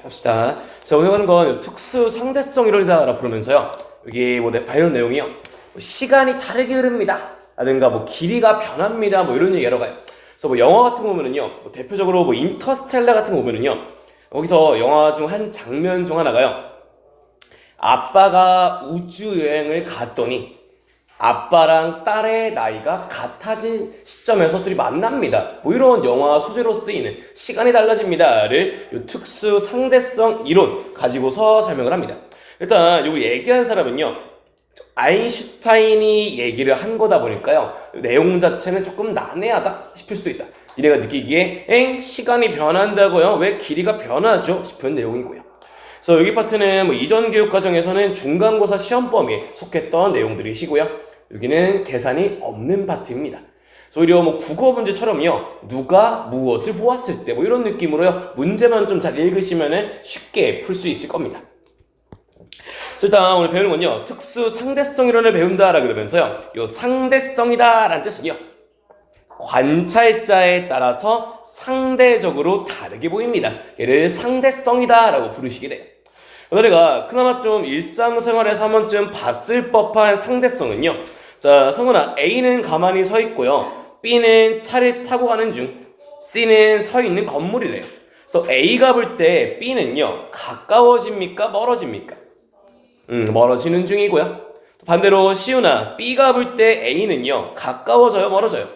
합시다. 자, 오늘 하는 건 특수 상대성 이론이다라고 부르면서요. 여기 바이올 내용이요. 시간이 다르게 흐릅니다. 라든가 길이가 변합니다. 이런 얘기 여러 가요. 그래서 영화 같은 거 보면은요. 대표적으로 인터스텔라 같은 거 보면은요. 여기서 영화 중 한 장면 중 하나가요. 아빠가 우주 여행을 갔더니 아빠랑 딸의 나이가 같아진 시점에서 둘이 만납니다. 이런 영화 소재로 쓰이는 시간이 달라집니다를 이 특수 상대성 이론 가지고서 설명을 합니다. 일단 이거 얘기한 사람은요. 아인슈타인이 얘기를 한 거다 보니까요. 내용 자체는 조금 난해하다 싶을 수도 있다. 니네가 느끼기에 시간이 변한다고요? 왜 길이가 변하죠? 싶은 내용이고요. 그래서 여기 파트는 이전 교육 과정에서는 중간고사 시험 범위에 속했던 내용들이시고요. 여기는 계산이 없는 파트입니다. 그래서 오히려 국어 문제처럼요. 누가 무엇을 보았을 때 이런 느낌으로요. 문제만 좀 잘 읽으시면 쉽게 풀 수 있을 겁니다. 그래서 일단 오늘 배우는 건요. 특수 상대성 이론을 배운다라고 그러면서요. 이 상대성이다 라는 뜻은요. 관찰자에 따라서 상대적으로 다르게 보입니다. 얘를 상대성이다 라고 부르시게 돼요. 우리가 그나마 좀 일상생활에서 한 번쯤 봤을 법한 상대성은요. 자, 성훈아, A는 가만히 서 있고요. B는 차를 타고 가는 중. C는 서 있는 건물이래요. 그래서 A가 볼 때 B는요. 가까워집니까? 멀어집니까? 멀어지는 중이고요. 반대로 시우나, B가 볼 때 A는요. 가까워져요? 멀어져요?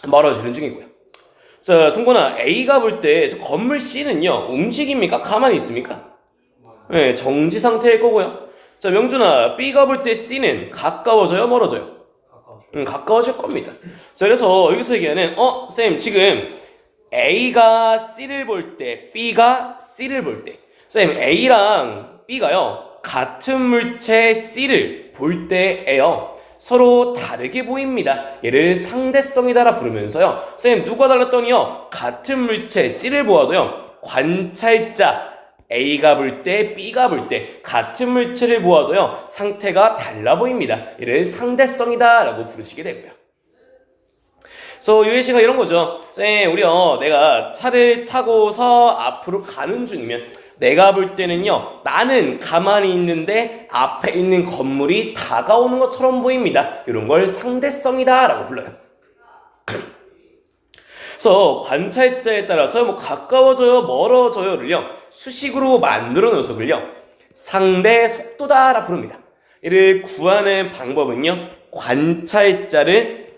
멀어지는 중이고요. 자, 동건아, A가 볼 때 저 건물 C는요. 움직입니까? 가만히 있습니까? 네, 정지 상태일 거고요. 자, 명준아, B가 볼 때 C는 가까워져요? 멀어져요? 가까워질 겁니다. 자, 그래서 여기서 얘기하는 쌤, 지금 A가 C를 볼 때, B가 C를 볼 때, 쌤, A랑 B가요 같은 물체 C를 볼 때에요 서로 다르게 보입니다. 얘를 상대성이다라 부르면서요. 쌤, 누가 달랐더니요 같은 물체 C를 보아도요 관찰자 A가 볼 때, B가 볼 때 같은 물체를 보아도요 상태가 달라 보입니다. 얘를 상대성이다 라고 부르시게 되고요. 그래서 이 예시가 이런 거죠. 쌤, 우리요 내가 차를 타고서 앞으로 가는 중이면 내가 볼 때는요 나는 가만히 있는데 앞에 있는 건물이 다가오는 것처럼 보입니다. 이런 걸 상대성이다 라고 불러요. 그래서 관찰자에 따라서 가까워져요 멀어져요를요 수식으로 만들어 놓은 상대 속도다라 부릅니다. 이를 구하는 방법은요 관찰자를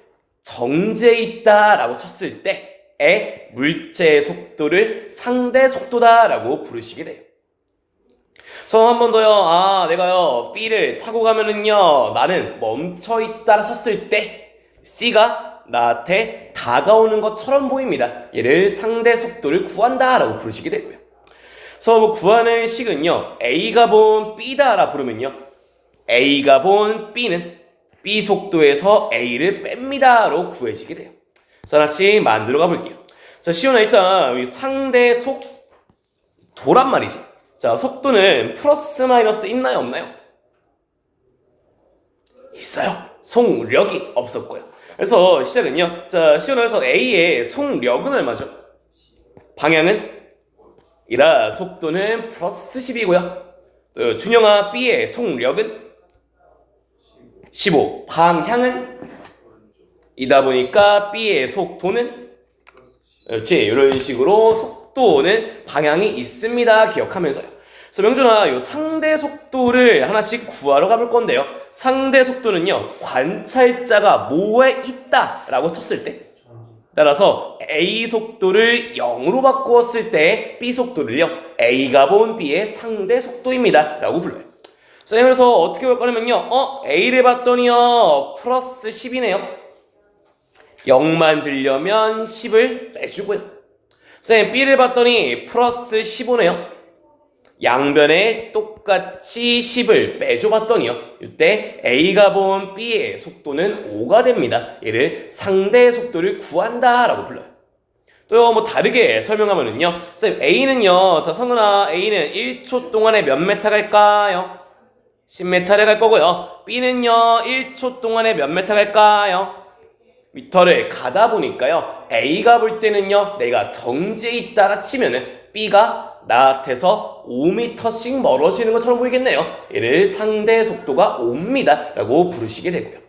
정지해 있다라고 쳤을 때의 물체의 속도를 상대 속도다라고 부르시게 돼요. 그래서 한 번 더요. 내가요 B를 타고 가면은요 나는 멈춰 있다라 섰을 때 C가 나한테 다가오는 것처럼 보입니다. 얘를 상대 속도를 구한다라고 부르시게 되고요. 그래서 구하는 식은요 A가 본 B다라 부르면요 A가 본 B는 B 속도에서 A를 뺍니다로 구해지게 돼요. 그래서 하나씩 만들어 가볼게요. 자, 시온아, 일단 상대 속도란 말이지. 자, 속도는 플러스 마이너스 있나요 없나요? 있어요. 속력이 없었고요. 그래서 시작은요. 자, 시온아에서 A의 속력은 얼마죠? 방향은? 이라 속도는 플러스 10이고요. 또 준영아, B의 속력은? 15. 방향은? 이다 보니까 B의 속도는? 그렇지. 이런 식으로 속도는 방향이 있습니다. 기억하면서요. 그래서 명준아, 이 상대 속도를 하나씩 구하러 가볼 건데요. 상대 속도는요, 관찰자가 뭐에 있다 라고 쳤을 때, 따라서 A 속도를 0으로 바꾸었을 때 B 속도를요, A가 본 B의 상대 속도입니다 라고 불러요. 그래서 어떻게 볼 거냐면요, A를 봤더니요, 플러스 10이네요. 0만 들려면 10을 빼주고요. 쌤, B를 봤더니 플러스 15네요. 양변에 똑같이 10을 빼줘봤더니요. 이때 A가 본 B의 속도는 5가 됩니다. 얘를 상대 속도를 구한다 라고 불러요. 또 다르게 설명하면은요. 쌤, A는요. 자, 성은아, A는 1초 동안에 몇 메타 갈까요? 10m를 갈 거고요. B는요. 1초 동안에 몇 메타 갈까요? 미터를 가다 보니까요. A가 볼 때는요. 내가 정지에 있다라 치면은 B가 나한테서 5m씩 멀어지는 것처럼 보이겠네요. 이를 상대 속도가 옵니다 라고 부르시게 되고요.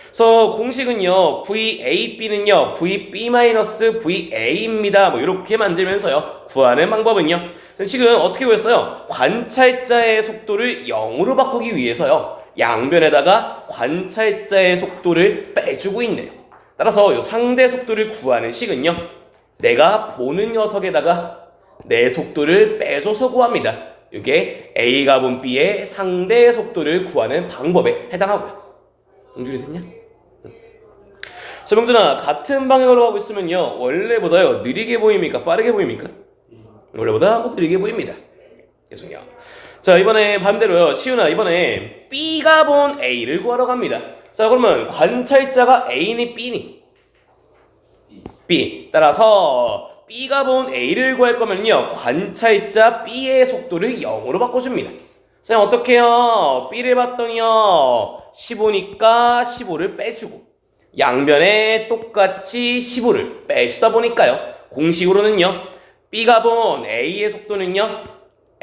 그래서 공식은요, VAB는요, VB-VA입니다. 뭐 이렇게 만들면서요, 구하는 방법은요, 지금 어떻게 구했어요? 관찰자의 속도를 0으로 바꾸기 위해서요, 양변에다가 관찰자의 속도를 빼주고 있네요. 따라서 이 상대 속도를 구하는 식은요, 내가 보는 녀석에다가 내 속도를 빼줘서 구합니다. 이게 A가 본 B의 상대 속도를 구하는 방법에 해당하고요. 응줄이 됐냐? 자, 명준아, 같은 방향으로 가고 있으면요, 원래보다요, 느리게 보입니까? 빠르게 보입니까? 원래보다 느리게 보입니다. 계속요. 자, 이번에 반대로요, 시윤아, 이번에 B가 본 A를 구하러 갑니다. 자, 그러면 관찰자가 A니 B니? B. 따라서 B가 본 A를 구할 거면요, 관찰자 B의 속도를 0으로 바꿔줍니다. 자, 어떻게 해요? B를 봤더니요, 15니까 15를 빼주고, 양변에 똑같이 15를 빼주다 보니까요, 공식으로는요, B가 본 A의 속도는요,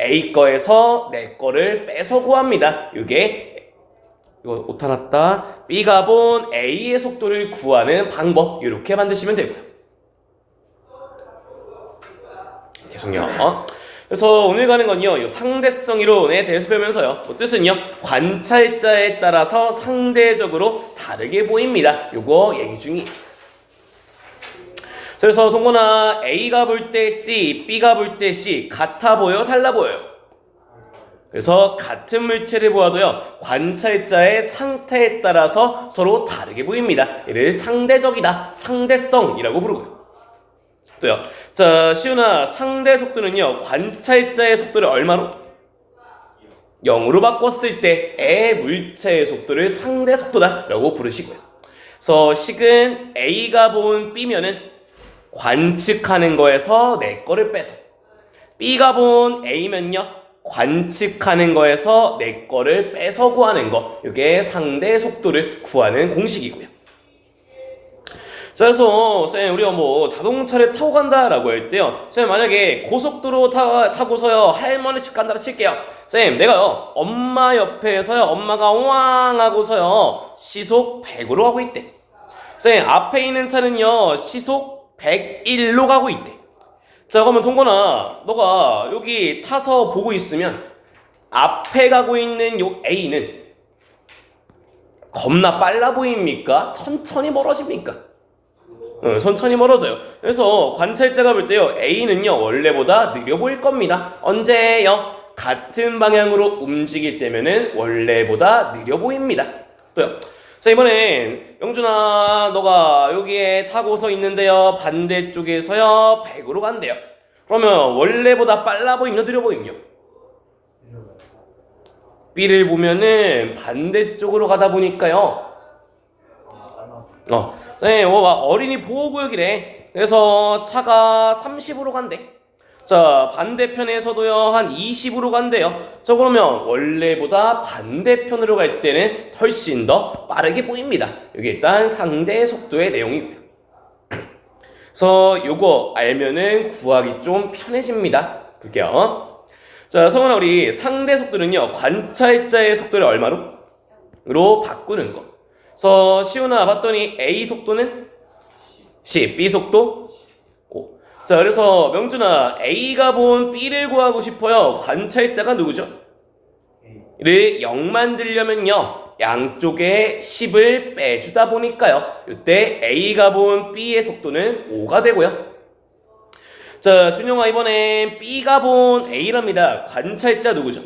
A 거에서 내 거를 빼서 구합니다. 이거 오타 났다. B가 본 A의 속도를 구하는 방법, 이렇게 만드시면 되고요. 계속요. 그래서 오늘 가는 건요, 이 상대성 이론에 대해서 배우면서요, 뜻은요, 관찰자에 따라서 상대적으로 다르게 보입니다. 요거 얘기 중이에요. 그래서 동건아, A가 볼 때 C, B가 볼 때 C 같아 보여, 달라 보여요? 그래서 같은 물체를 보아도요, 관찰자의 상태에 따라서 서로 다르게 보입니다. 이를 상대적이다, 상대성이라고 부르고요. 또요, 자, 시윤아, 상대 속도는요, 관찰자의 속도를 얼마로? 0으로 바꿨을 때의 물체의 속도를 상대 속도다 라고 부르시고요. 그래서 식은 A가 본 B면은 관측하는 거에서 내 거를 빼서, B가 본 A면요, 관측하는 거에서 내 거를 빼서 구하는 거, 이게 상대 속도를 구하는 공식이고요. 자, 그래서 쌤, 우리가 뭐 자동차를 타고 간다라고 할 때요, 쌤, 만약에 고속도로 타고서요, 할머니 집 간다고 칠게요. 쌤, 내가요, 엄마 옆에서요, 엄마가 왕 하고서요, 시속 100으로 가고 있대. 쌤, 앞에 있는 차는요, 시속 101로 가고 있대. 자, 그러면 동건아, 너가 여기 타서 보고 있으면 앞에 가고 있는 요 A는 겁나 빨라 보입니까? 천천히 멀어집니까? 천천히 멀어져요. 그래서 관찰자가 볼 때요, A는요, 원래보다 느려 보일 겁니다. 언제요? 같은 방향으로 움직일 때면은 원래보다 느려 보입니다. 또요. 자, 이번엔 영준아, 너가 여기에 타고서 있는데요, 반대쪽에서요, 100으로 간대요. 그러면 원래보다 빨라 보이면 느려 보이면요? B를 보면은 반대쪽으로 가다 보니까요, 네, 어린이 보호구역이래. 그래서 차가 30으로 간대. 자, 반대편에서도요, 한 20으로 간대요. 자, 그러면 원래보다 반대편으로 갈 때는 훨씬 더 빠르게 보입니다. 이게 일단 상대 속도의 내용이고요. 그래서 요거 알면은 구하기 좀 편해집니다. 볼게요. 자, 성훈아, 우리 상대 속도는요, 관찰자의 속도를 얼마로 바꾸는 거. 그래서 시훈아 봤더니 A 속도는 C, B 속도 5. 자, 그래서 명준아, A가 본 B를 구하고 싶어요. 관찰자가 누구죠? 를 0 만들려면요, 양쪽에 10을 빼주다 보니까요, 이때 A가 본 B의 속도는 5가 되고요. 자, 준영아, 이번엔 B가 본 A랍니다. 관찰자 누구죠?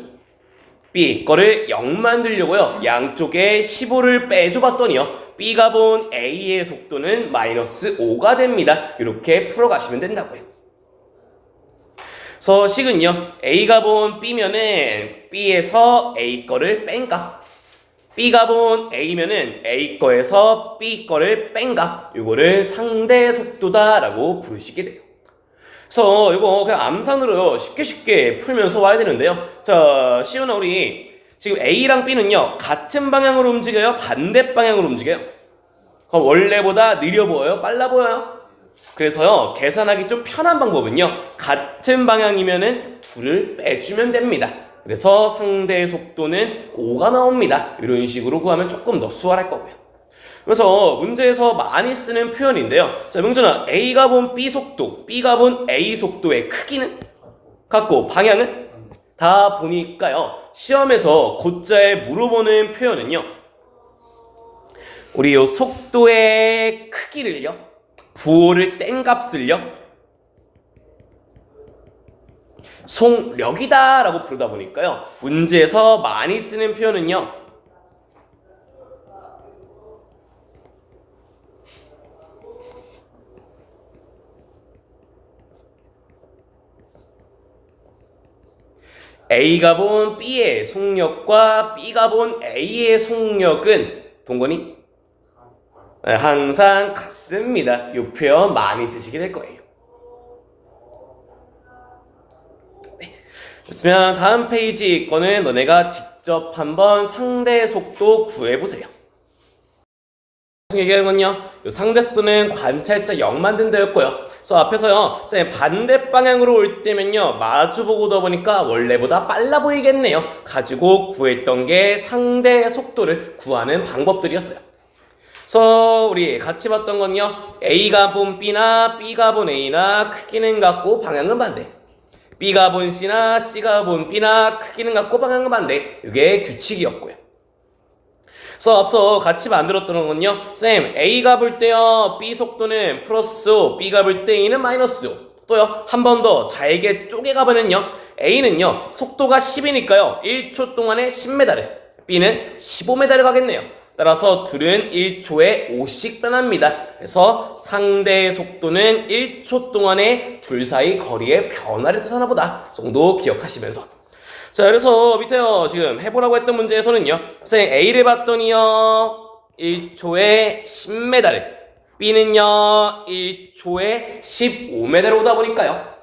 B 거를 0 만들려고요, 양쪽에 15를 빼줘봤더니요, B가 본 A의 속도는 마이너스 5가 됩니다. 이렇게 풀어가시면 된다고요. 그래서 식은요, A가 본 B면은 B에서 A 거를 뺀 값, B가 본 A면은 A 거에서 B 거를 뺀 값, 요거를 상대 속도다 라고 부르시게 돼요. 그래서 이거 그냥 암산으로 쉽게 풀면서 와야 되는데요. 자, 시훈아, 우리 지금 A랑 B는요, 같은 방향으로 움직여요? 반대 방향으로 움직여요? 그럼 원래보다 느려 보여요? 빨라 보여요? 그래서요, 계산하기 좀 편한 방법은요, 같은 방향이면은 둘을 빼주면 됩니다. 그래서 상대 속도는 5가 나옵니다. 이런 식으로 구하면 조금 더 수월할 거고요. 그래서 문제에서 많이 쓰는 표현인데요. 자, 명준아, A가 본 B 속도, B가 본 A 속도의 크기는 같고 방향은 다 보니까요. 시험에서 곧잘 물어보는 표현은요. 우리 요 속도의 크기를요. 부호를 뗀 값을요. 속력이다 라고 부르다 보니까요. 문제에서 많이 쓰는 표현은요. A가 본 B의 속력과 B가 본 A의 속력은 동건이 항상 같습니다. 이 표현 많이 쓰시게 될 거예요. 네. 됐으면 다음 페이지 거는 너네가 직접 한번 상대 속도 구해보세요. 얘기하는 건요, 상대 속도는 관찰자 0 만든다였고요. 그래서 앞에서요, 쌤 반대 방향으로 올 때면요, 마주보고 오다 보니까 원래보다 빨라 보이겠네요. 가지고 구했던 게 상대 속도를 구하는 방법들이었어요. 그래서 우리 같이 봤던 건요, A가 본 B나 B가 본 A나 크기는 같고 방향은 반대. B가 본 C나 C가 본 B나 크기는 같고 방향은 반대. 이게 규칙이었고요. 그래서 앞서 같이 만들었던 건요, 쌤 A가 볼 때요 B 속도는 플러스 5, B가 볼 때 A는 마이너스 5. 또요 한 번 더 잘게 쪼개가보면요, A는요 속도가 10이니까요 1초 동안에 10m를, B는 15m를 가겠네요. 따라서 둘은 1초에 5씩 변합니다. 그래서 상대의 속도는 1초 동안에 둘 사이 거리의 변화를 뜻하나 보다 정도 기억하시면서, 자, 그래서 밑에요 지금 해보라고 했던 문제에서는요, 선생님 A를 봤더니요 1초에 10m를, B는요 1초에 15m를 오다 보니까요,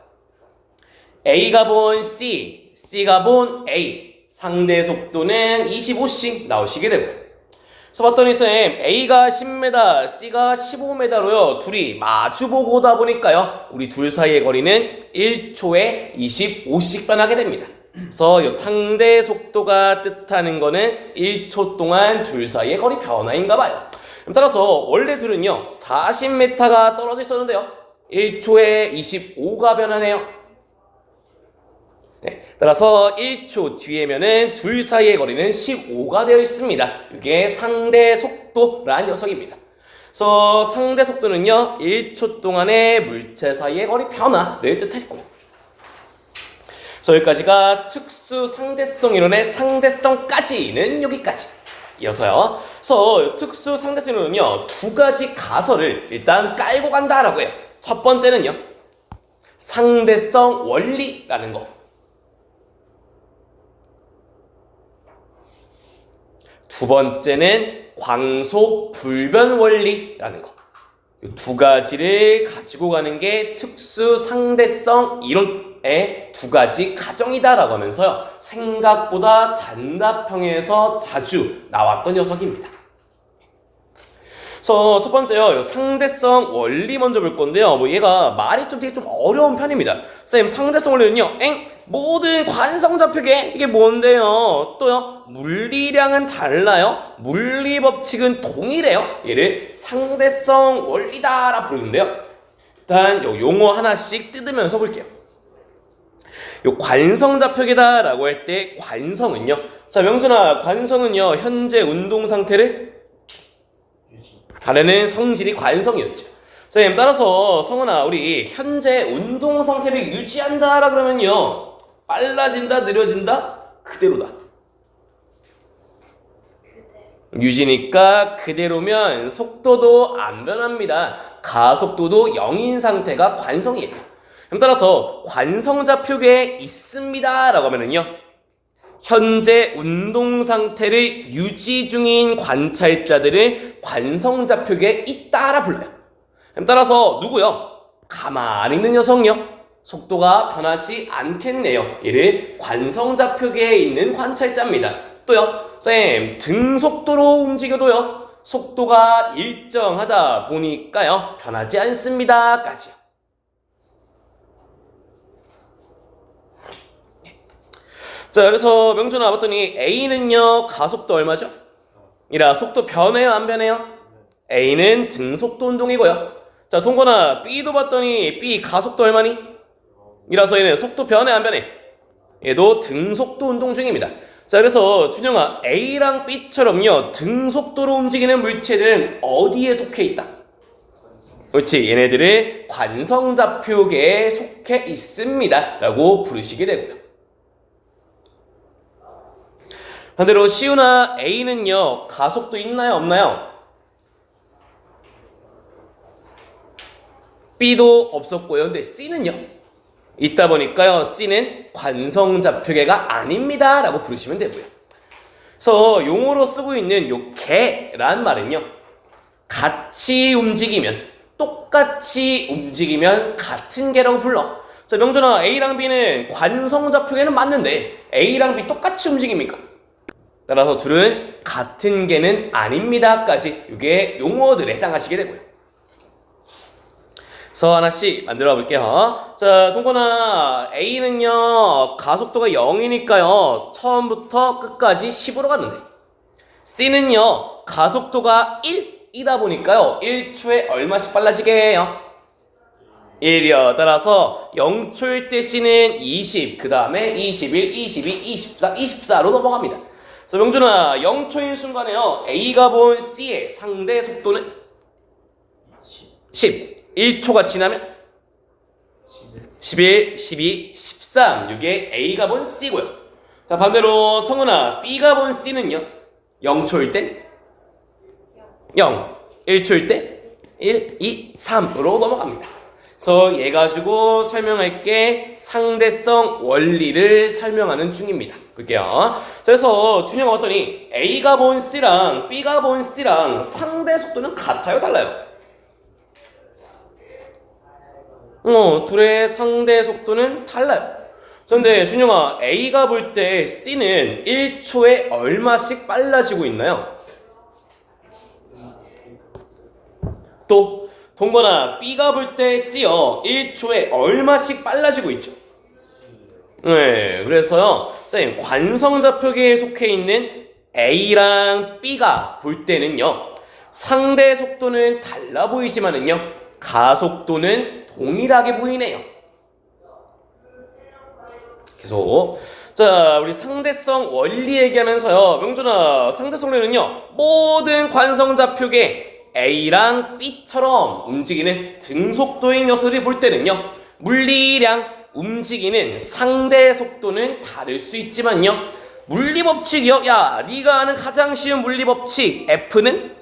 A가 본 C, C가 본 A, 상대 속도는 25씩 나오시게 되고, 그래서 봤더니 쌤 A가 10m, C가 15m로요 둘이 마주보고 오다 보니까요, 우리 둘 사이의 거리는 1초에 25씩 변하게 됩니다. 그래서 이 상대 속도가 뜻하는 거는 1초 동안 둘 사이의 거리 변화인가 봐요. 따라서 원래 둘은요 40m가 떨어져 있었는데요 1초에 25가 변하네요. 네, 따라서 1초 뒤에면은 둘 사이의 거리는 15가 되어 있습니다. 이게 상대 속도라는 녀석입니다. 그래서 상대 속도는요 1초 동안의 물체 사이의 거리 변화를 뜻했고요. 그래서 여기까지가 특수 상대성 이론의 상대성까지는 여기까지 이어서요. 그래서 특수 상대성 이론은요 두 가지 가설을 일단 깔고 간다라고 해요. 첫 번째는요 상대성 원리라는 거, 두 번째는 광속 불변 원리라는 거. 이 두 가지를 가지고 가는 게 특수 상대성 이론의 두 가지 가정이다라고 하면서요, 생각보다 단답형에서 자주 나왔던 녀석입니다. 그래서 첫 번째요, 상대성 원리 먼저 볼 건데요. 얘가 말이 좀 되게 좀 어려운 편입니다. 선생님, 상대성 원리는요, 모든 관성좌표계 이게 뭔데요? 또요, 물리량은 달라요. 물리 법칙은 동일해요. 얘를 상대성 원리다라 부르는데요. 일단 요 용어 하나씩 뜯으면서 볼게요. 요 관성좌표계다라고 할 때 관성은요. 자, 명준아, 관성은요 현재 운동 상태를 가르는 성질이 관성이었죠. 선생님, 따라서 성은아, 우리 현재 운동 상태를 유지한다라 그러면요 빨라진다, 느려진다, 그대로다. 유지니까 그대로면 속도도 안 변합니다. 가속도도 0인 상태가 관성이에요. 그럼 따라서 관성좌표계에 있습니다 라고 하면은요, 현재 운동 상태를 유지 중인 관찰자들을 관성좌표계에 있다라 불러요. 그럼 따라서 누구요? 가만히 있는 녀석요, 속도가 변하지 않겠네요. 얘를 관성좌표계에 있는 관찰자입니다. 또요, 쌤, 등속도로 움직여도요 속도가 일정하다 보니까요. 변하지 않습니다. 까지요. 자, 그래서 명준아 봤더니 A는요, 가속도 얼마죠? 이라 속도 변해요, 안 변해요? A는 등속도 운동이고요. 자, 동건아 B도 봤더니 B 가속도 얼마니? 이라서 얘는 속도 변해, 안 변해? 얘도 등속도 운동 중입니다. 자, 그래서 준영아 A랑 B처럼요, 등속도로 움직이는 물체는 어디에 속해 있다? 그렇지, 얘네들을 관성좌표계에 속해 있습니다 라고 부르시게 되고요. 반대로 시우나 A는요, 가속도 있나요, 없나요? B도 없었고요. 근데 C는요? 있다 보니까요, C는 관성좌표계가 아닙니다 라고 부르시면 되고요. 그래서 용어로 쓰고 있는 요 개란 말은요, 같이 움직이면, 똑같이 움직이면 같은 개라고 불러. 자, 명준아 A랑 B는 관성좌표계는 맞는데 A랑 B 똑같이 움직입니까? 따라서 둘은 같은 개는 아닙니다까지 이게 용어들에 해당하시게 되고요. 그래서 하나씩 만들어 볼게요. 자, 동건아 A는요, 가속도가 0이니까요 처음부터 끝까지 10으로 갔는데, C는요, 가속도가 1이다 보니까요 1초에 얼마씩 빨라지게 해요? 1이요. 따라서 0초일 때 C는 20, 그 다음에 21, 22, 24, 24로 넘어갑니다. 그래서 명준아 0초인 순간에요, A가 본 C의 상대 속도는 10. 1초가 지나면 11, 12, 13. 이게 A가 본 C고요. 자, 반대로 성은아 B가 본 C는요, 0초일 땐 0, 1초일 때 1, 2, 3으로 넘어갑니다. 그래서 얘 가지고 설명할게 상대성 원리를 설명하는 중입니다. 볼게요. 그래서 준영아 봤더니 A가 본 C랑 B가 본 C랑 상대 속도는 같아요, 달라요? 둘의 상대 속도는 달라요. 그런데 준영아 A가 볼 때 C는 1초에 얼마씩 빨라지고 있나요? 또 동건아 B가 볼 때 C요, 1초에 얼마씩 빨라지고 있죠? 네, 그래서요 선생님 관성좌표계에 속해 있는 A랑 B가 볼 때는요, 상대 속도는 달라 보이지만은요 가속도는 동일하게 보이네요. 계속 자, 우리 상대성 원리 얘기하면서요, 명준아 상대성 원리는요, 모든 관성좌표계 A랑 B처럼 움직이는 등속도인 녀석들이 볼 때는요, 물리량, 움직이는 상대 속도는 다를 수 있지만요, 물리법칙이요, 야 네가 아는 가장 쉬운 물리법칙 F는?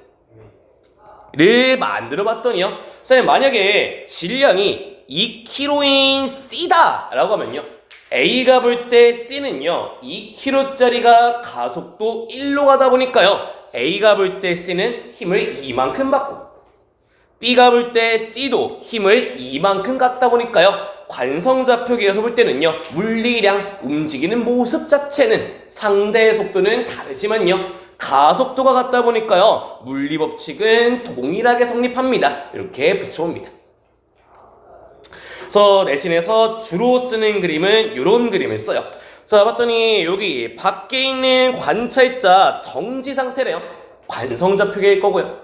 를 만들어 봤더니요, 선생님 만약에 질량이 2kg인 C다 라고 하면요, A가 볼 때 C는요 2kg짜리가 가속도 1로 가다 보니까요 A가 볼 때 C는 힘을 이만큼 받고, B가 볼 때 C도 힘을 이만큼 갖다 보니까요 관성좌표계에서 볼 때는요, 물리량, 움직이는 모습 자체는 상대 속도는 다르지만요 가속도가 같다 보니까요 물리법칙은 동일하게 성립합니다. 이렇게 붙여옵니다. 그래서 내신에서 주로 쓰는 그림은 이런 그림을 써요. 자, 봤더니 여기 밖에 있는 관찰자 정지 상태래요. 관성좌표계일 거고요.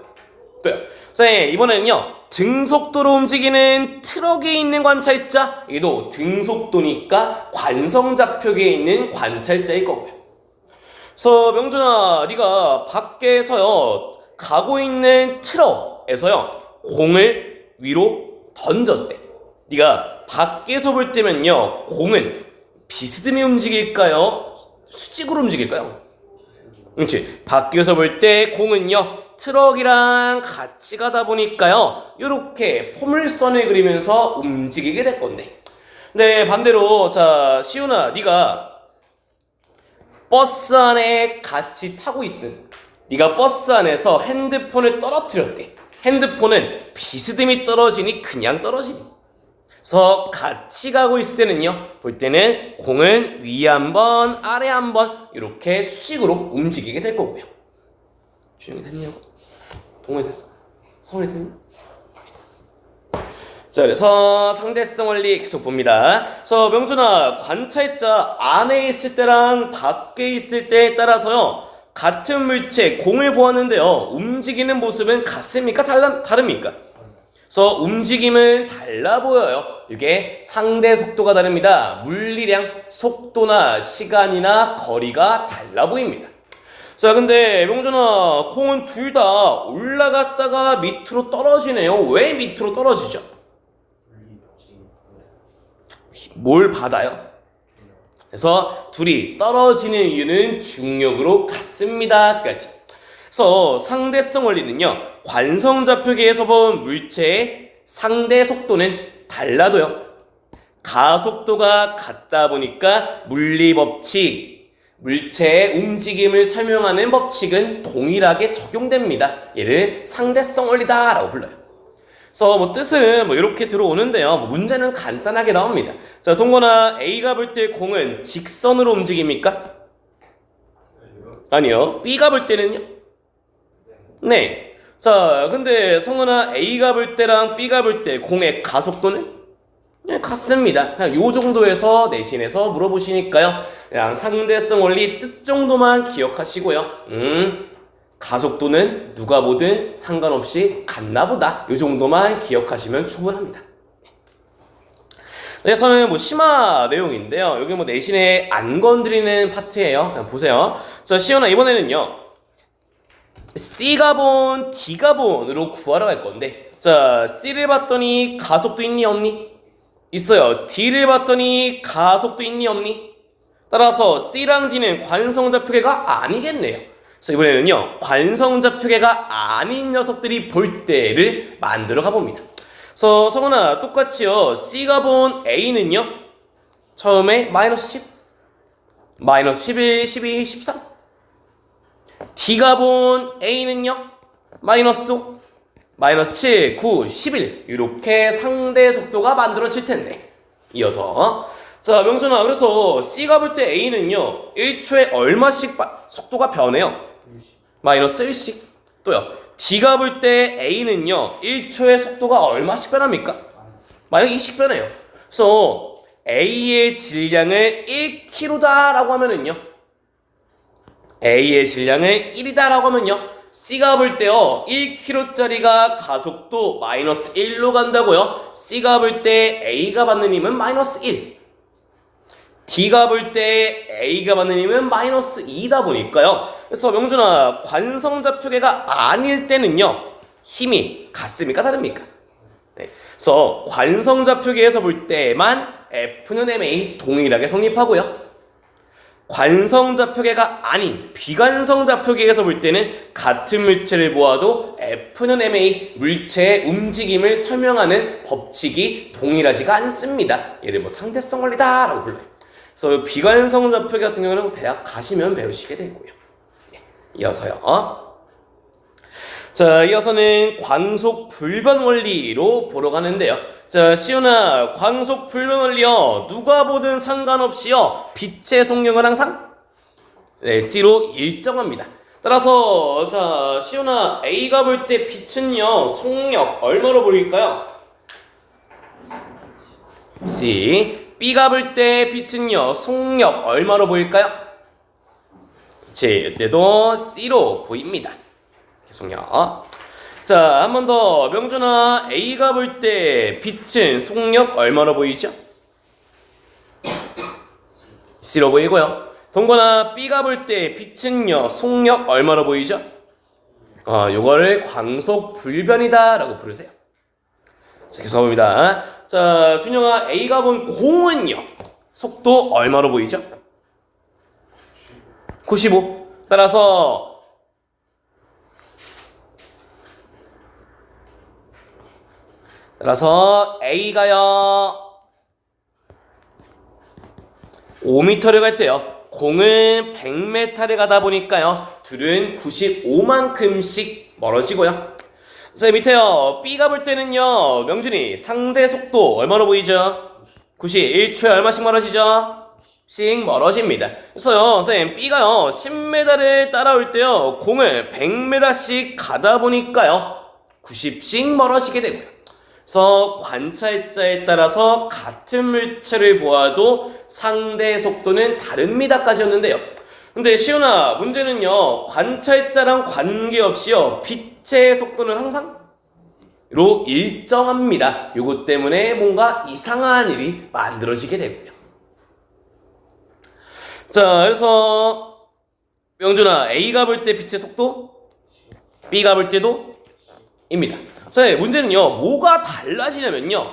또요. 자, 이번에는요 등속도로 움직이는 트럭에 있는 관찰자, 얘도 등속도니까 관성좌표계에 있는 관찰자일 거고요. 그래서 명준아 네가 밖에서요 가고 있는 트럭에서요 공을 위로 던졌대. 네가 밖에서 볼 때면요 공은 비스듬히 움직일까요? 수직으로 움직일까요? 그렇지. 밖에서 볼 때 공은요 트럭이랑 같이 가다 보니까요 이렇게 포물선을 그리면서 움직이게 될 건데, 네, 반대로 자 시훈아 네가 버스 안에 같이 타고 있음. 네가 버스 안에서 핸드폰을 떨어뜨렸대. 핸드폰은 비스듬히 떨어지니 그냥 떨어지니. 그래서 같이 가고 있을 때는요, 볼 때는 공은 위에 한번 아래 한번 이렇게 수직으로 움직이게 될 거고요. 주영이 됐냐고? 동원이 됐어? 성원이 됐니? 자, 그래서 상대성 원리 계속 봅니다. 그래서 명준아, 관찰자 안에 있을 때랑 밖에 있을 때에 따라서요, 같은 물체 공을 보았는데요, 움직이는 모습은 같습니까? 다릅니까? 그래서 움직임은 달라 보여요. 이게 상대 속도가 다릅니다. 물리량, 속도나 시간이나 거리가 달라 보입니다. 자, 근데 명준아, 콩은 둘 다 올라갔다가 밑으로 떨어지네요. 왜 밑으로 떨어지죠? 뭘 받아요? 그래서 둘이 떨어지는 이유는 중력으로 같습니다까지. 그래서 상대성 원리는요, 관성좌표계에서 본 물체의 상대 속도는 달라도요, 가속도가 같다 보니까 물리법칙, 물체의 움직임을 설명하는 법칙은 동일하게 적용됩니다. 얘를 상대성 원리다라고 불러요. 그래서 뭐 뜻은 뭐 이렇게 들어오는데요. 뭐 문제는 간단하게 나옵니다. 자, 동건아, A가 볼 때 공은 직선으로 움직입니까? 아니요. B가 볼 때는요? 네. 자, 근데 성은아, A가 볼 때랑 B가 볼 때 공의 가속도는? 네, 같습니다. 그냥 요 정도에서 내신에서 물어보시니까요. 그냥 상대성 원리 뜻 정도만 기억하시고요. 가속도는 누가 보든 상관없이 같나 보다. 요 정도만 기억하시면 충분합니다. 그래서는 뭐 심화 내용인데요. 여기 뭐 내신에 안 건드리는 파트예요. 그냥 보세요. 자, 시연아, 이번에는요, C가 본 D가 본으로 구하러 갈 건데, 자, C를 봤더니 가속도 있니 없니? 있어요. D를 봤더니 가속도 있니 없니? 따라서 C랑 D는 관성좌표계가 아니겠네요. 그래서 이번에는요, 관성좌표계가 아닌 녀석들이 볼 때를 만들어 가봅니다. 그래서 성은아, 똑같이요, C가 본 A는요, 처음에 마이너스 10, 마이너스 11, 12, 13. D가 본 A는요, 마이너스 5, 마이너스 7, 9, 11. 이렇게 상대 속도가 만들어질 텐데, 이어서 자, 명준아, 그래서 C가 볼 때 A는요, 1초에 얼마씩 속도가 변해요? 마이너스 1씩. 또요, D가 볼 때 A는요, 1초에 속도가 얼마씩 변합니까? 마이너스 2씩 변해요. 그래서 A의 질량을 1kg다 라고 하면은요, A의 질량을 1이다 라고 하면요, C가 볼 때요, 1kg짜리가 가속도 마이너스 1로 간다고요. C가 볼 때 A가 받는 힘은 마이너스 1. D가 볼 때 A가 받는 힘은 마이너스 2다 보니까요. 그래서 명준아, 관성좌표계가 아닐 때는요, 힘이 같습니까? 다릅니까? 네. 그래서 관성좌표계에서 볼 때만 F는 MA 동일하게 성립하고요. 관성좌표계가 아닌 비관성좌표계에서 볼 때는 같은 물체를 보아도 F는 MA, 물체의 움직임을 설명하는 법칙이 동일하지가 않습니다. 얘를 뭐 상대성 원리다 라고 불러요. 그래서 비관성좌표계 같은 경우는 대학 가시면 배우시게 되고요. 네, 이어서요. 자, 이어서는 광속불변 원리로 보러 가는데요. 자, 시연아, 광속불변 원리요, 누가 보든 상관없이요, 빛의 속력은 항상 C로 일정합니다. 따라서 자, 시연아, A가 볼 때 빛은요, 속력 얼마로 보일까요? C. B가 볼 때 빛은요, 속력 얼마로 보일까요? 이때도 C로 보입니다. 속력. 자, 한 번 더. 명준아, A가 볼 때 빛은 속력 얼마로 보이죠? C로 보이고요. 동건아, B가 볼 때 빛은요, 속력 얼마로 보이죠? 요거를 광속불변이다 라고 부르세요. 자, 계속 가봅니다. 자, 준영아, A가 본 공은요, 속도 얼마로 보이죠? 95. 따라서 A가요, 5m를 갈 때요, 공은 100m를 가다 보니까요, 둘은 95만큼씩 멀어지고요. 자, 밑에요, B가 볼 때는요, 명준이 상대 속도 얼마로 보이죠? 90. 1초에 얼마씩 멀어지죠? 10씩 멀어집니다. 그래서요, 쌤, B가요, 10m를 따라올 때요, 공을 100m씩 가다 보니까요, 90씩 멀어지게 되고요. 그래서 관찰자에 따라서 같은 물체를 보아도 상대 속도는 다릅니다까지였는데요. 근데 시훈아, 문제는요, 관찰자랑 관계없이요, 빛의 속도는 항상 로 일정합니다. 요것 때문에 뭔가 이상한 일이 만들어지게 되고요. 자, 그래서 명준아, A가 볼 때 빛의 속도, B가 볼 때도 입니다. 자, 문제는요, 뭐가 달라지냐면요,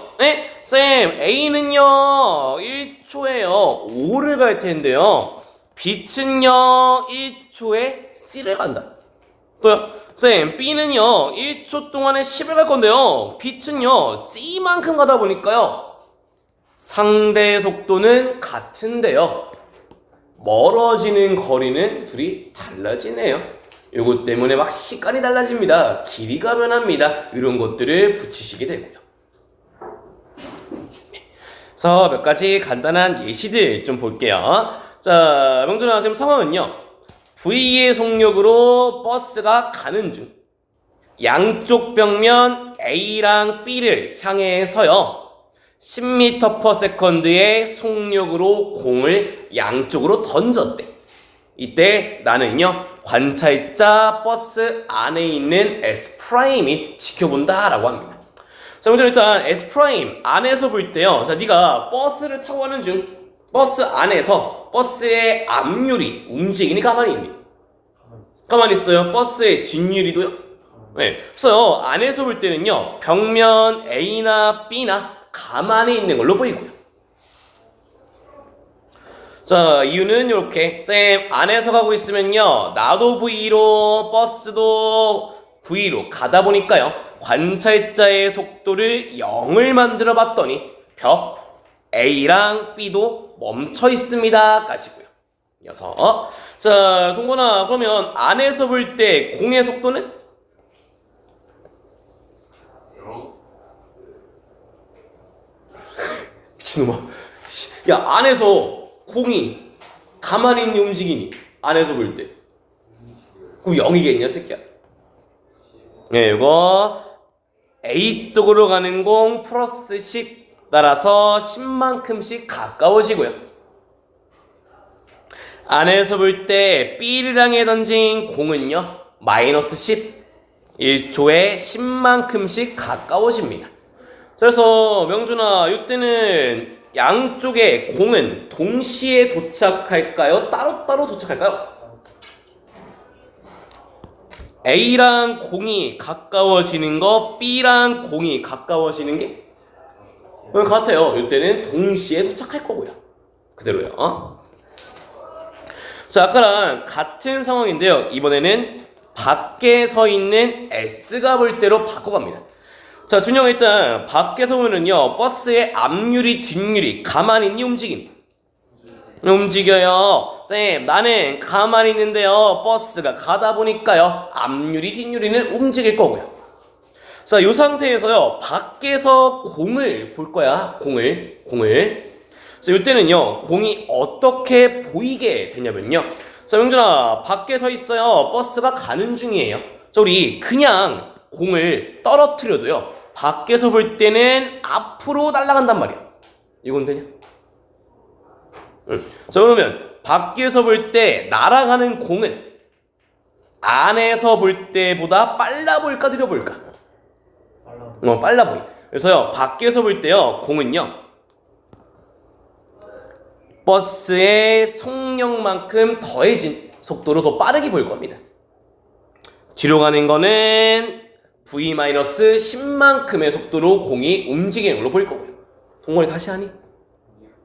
쌤, A는요 1초에요 5를 갈 텐데요, 빛은요 1초에 C를 간다. 또요, 쌤, B는요 1초 동안에 10을 갈 건데요, 빛은요 C만큼 가다 보니까요, 상대 속도는 같은데요, 멀어지는 거리는 둘이 달라지네요. 요것 때문에 막 시간이 달라집니다. 길이가 변합니다. 이런 것들을 붙이시게 되고요. 그래서 몇 가지 간단한 예시들 좀 볼게요. 자, 명준아, 지금 상황은요, V의 속력으로 버스가 가는 중, 양쪽 벽면 A랑 B를 향해서요 10m/s의 속력으로 공을 양쪽으로 던졌대. 이때 나는요, 관찰자 버스 안에 있는 S'이 지켜본다 라고 합니다. 자, 먼저 일단 S' 안에서 볼 때요, 자, 네가 버스를 타고 가는 중, 버스 안에서 버스의 앞유리 움직이니 가만히 있니? 가만히 있어요. 버스의 뒷유리도요? 네. 그래서 안에서 볼 때는요, 벽면 A나 B나 가만히 있는 걸로 보이고요. 자, 이유는 이렇게, 쌤, 안에서 가고 있으면요, 나도 V로 버스도 V로 가다 보니까요, 관찰자의 속도를 0을 만들어 봤더니 벽 A랑 B도 멈춰 있습니다 까지고요. 이어서, 자, 동건아, 그러면 안에서 볼 때 공의 속도는? 미친놈아, 야, 안에서 공이 가만히 있니 움직이니? 안에서 볼 때. 그럼 0이겠냐, 새끼야? 네, 이거 A 쪽으로 가는 공 플러스 10 따라서 10만큼씩 가까워지고요. 안에서 볼 때 B를 향해 던진 공은요, 마이너스 10, 1초에 10만큼씩 가까워집니다. 그래서 명준아, 이때는 양쪽의 공은 동시에 도착할까요? 따로따로 도착할까요? A랑 공이 가까워지는 거, B랑 공이 가까워지는 게 같아요. 이때는 동시에 도착할 거고요. 그대로요. 자, 아까랑 같은 상황인데요, 이번에는 밖에 서 있는 S가 볼 때로 바꿔갑니다. 자, 준영, 일단 밖에서 보면은요, 버스의 앞유리 뒷유리 가만히 있니 움직이니? 움직여요. 쌤, 나는 가만히 있는데요, 버스가 가다 보니까요, 앞유리 뒷유리는 움직일 거고요. 자, 이 상태에서요, 밖에서 공을 볼 거야. 공을. 자, 이때는요, 공이 어떻게 보이게 되냐면요, 자, 명준아, 밖에 서 있어요. 버스가 가는 중이에요. 자, 우리 그냥 공을 떨어뜨려도요, 밖에서 볼 때는 앞으로 날아간단 말이야. 이건 되냐? 응. 자, 그러면 밖에서 볼 때 날아가는 공은 안에서 볼 때보다 빨라 보일까, 느려 보일까? 빨라 보이. 그래서요, 밖에서 볼 때요, 공은요, 버스의 속력만큼 더해진 속도로 더 빠르게 보일 겁니다. 뒤로 가는 거는 V-10만큼의 속도로 공이 움직이는 걸로 보일 거고요. 동건이 다시 하니?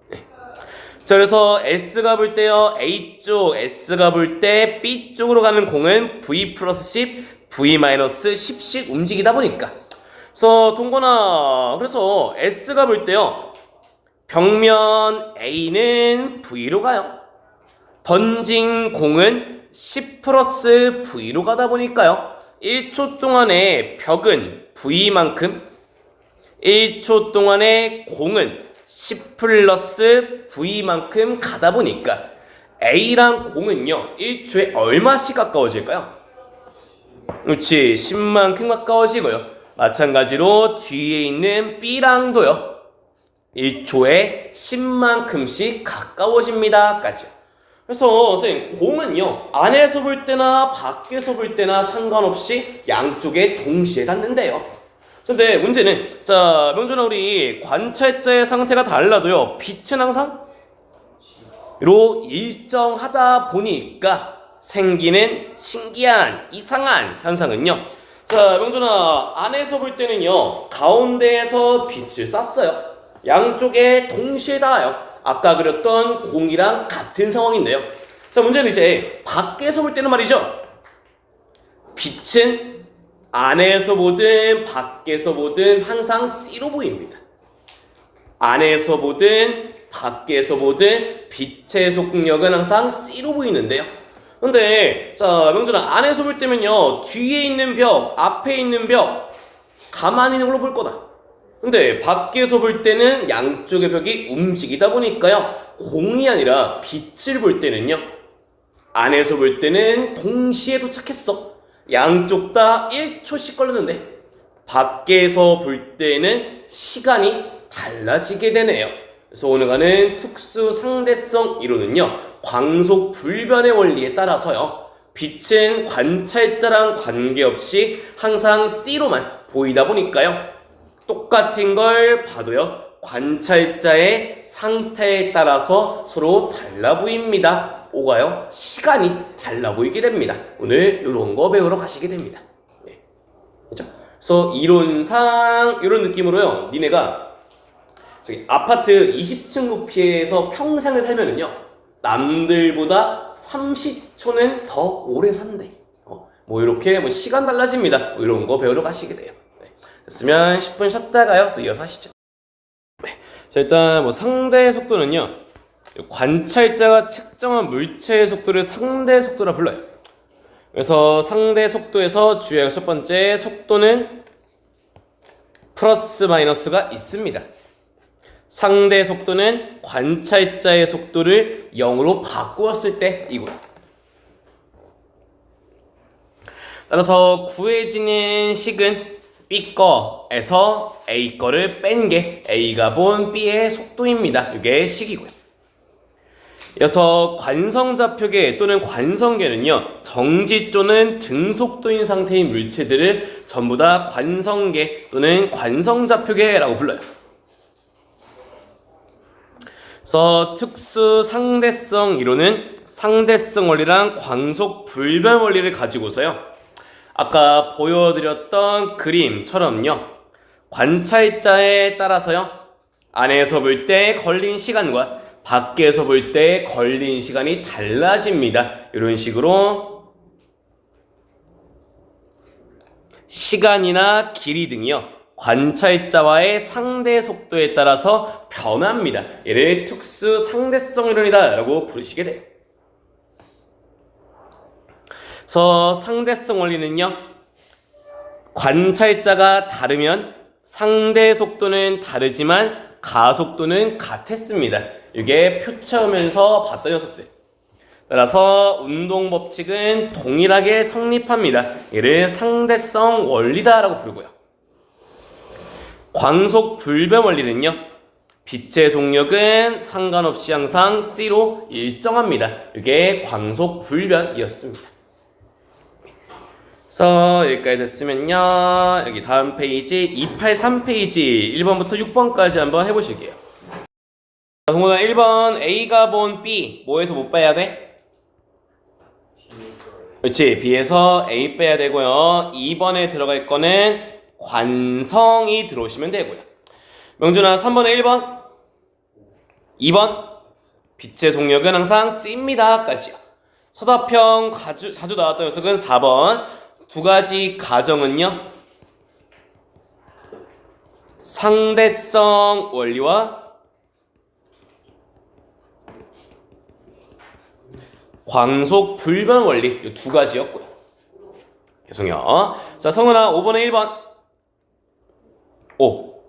네. 자, 그래서 S가 볼 때요, A쪽, S가 볼 때 B쪽으로 가는 공은 V 플러스 10, V-10씩 움직이다 보니까. 그래서 동건아, 그래서 S가 볼 때요, 벽면 A는 V로 가요. 던진 공은 10 플러스 V로 가다 보니까요, 1초 동안에 벽은 V만큼, 1초 동안에 공은 10 플러스 V만큼 가다 보니까 A랑 공은요 1초에 얼마씩 가까워질까요? 그렇지, 10만큼 가까워지고요. 마찬가지로 뒤에 있는 B랑도요 1초에 10만큼씩 가까워집니다 까지요. 그래서 선생님, 공은요 안에서 볼 때나 밖에서 볼 때나 상관없이 양쪽에 동시에 닿는데요. 근데 문제는, 자 명준아, 우리 관찰자의 상태가 달라도요 빛은 항상 로 일정하다 보니까 생기는 신기한 이상한 현상은요, 자 명준아, 안에서 볼 때는요 가운데에서 빛을 쐈어요. 양쪽에 동시에 닿아요. 아까 그렸던 공이랑 같은 상황인데요. 자 문제는 이제 밖에서 볼 때는 말이죠, 빛은 안에서 보든 밖에서 보든 항상 C로 보입니다. 안에서 보든 밖에서 보든 빛의 속력은 항상 C로 보이는데요. 근데 자 명준아, 안에서 볼 때면요 뒤에 있는 벽, 앞에 있는 벽 가만히 있는 걸로 볼 거다. 근데 밖에서 볼 때는 양쪽의 벽이 움직이다 보니까요 공이 아니라 빛을 볼 때는요, 안에서 볼 때는 동시에 도착했어. 양쪽 다 1초씩 걸렸는데 밖에서 볼 때는 시간이 달라지게 되네요. 그래서 오늘 가는 특수 상대성 이론은요, 광속 불변의 원리에 따라서요 빛은 관찰자랑 관계없이 항상 C로만 보이다 보니까요 똑같은 걸 봐도요 관찰자의 상태에 따라서 서로 달라 보입니다. 오가요 시간이 달라 보이게 됩니다. 오늘 이런 거 배우러 가시게 됩니다. 네. 그렇죠? 그래서 이론상 이런 느낌으로요, 니네가 저기 아파트 20층 높이에서 평생을 살면은요 남들보다 30초는 더 오래 산대. 뭐 이렇게 뭐 시간 달라집니다. 뭐 이런 거 배우러 가시게 돼요. 네. 됐으면 10분 쉬었다가요 또 이어서 하시죠. 네. 자, 일단 뭐 상대 속도는요, 관찰자가 측정한 물체의 속도를 상대 속도라 불러요. 그래서 상대 속도에서 주의할 첫 번째, 속도는 플러스 마이너스가 있습니다. 상대 속도는 관찰자의 속도를 0으로 바꾸었을 때이고요. 따라서 구해지는 식은 B 거에서 A 거를 뺀 게 A가 본 B의 속도입니다. 이게 식이고요. 이어서 관성좌표계 또는 관성계는요, 정지 또는 등속도인 상태인 물체들을 전부 다 관성계 또는 관성좌표계라고 불러요. 그래서 특수 상대성 이론은 상대성 원리랑 광속 불변 원리를 가지고서요, 아까 보여드렸던 그림처럼요, 관찰자에 따라서요 안에서 볼 때 걸린 시간과 밖에서 볼 때 걸린 시간이 달라집니다. 이런 식으로 시간이나 길이 등이요 관찰자와의 상대 속도에 따라서 변합니다. 얘를 특수 상대성 이론이다 라고 부르시게 돼요. 그래서 상대성 원리는요, 관찰자가 다르면 상대 속도는 다르지만 가속도는 같았습니다. 이게 표처음에서 봤던 녀석들. 따라서 운동 법칙은 동일하게 성립합니다. 얘를 상대성 원리다라고 부르고요. 광속 불변 원리는요, 빛의 속력은 상관없이 항상 C로 일정합니다. 이게 광속 불변이었습니다. 그래서 여기까지 됐으면요, 여기 다음 페이지 283페이지 1번부터 6번까지 한번 해보실게요. 동호단 1번, A가 본 B 뭐에서 못 빼야 돼? 그렇지, B에서 A 빼야 되고요. 2번에 들어갈 거는 관성이 들어오시면 되고요. 명준아 3번에 1번 2번 빛의 속력은 항상 C입니다 까지요. 서답형 자주 나왔던 녀석은 4번. 두 가지 가정은요, 상대성 원리와 광속 불변 원리, 이 두 가지였고요. 계속요. 자, 성은아 5번에 1번 5.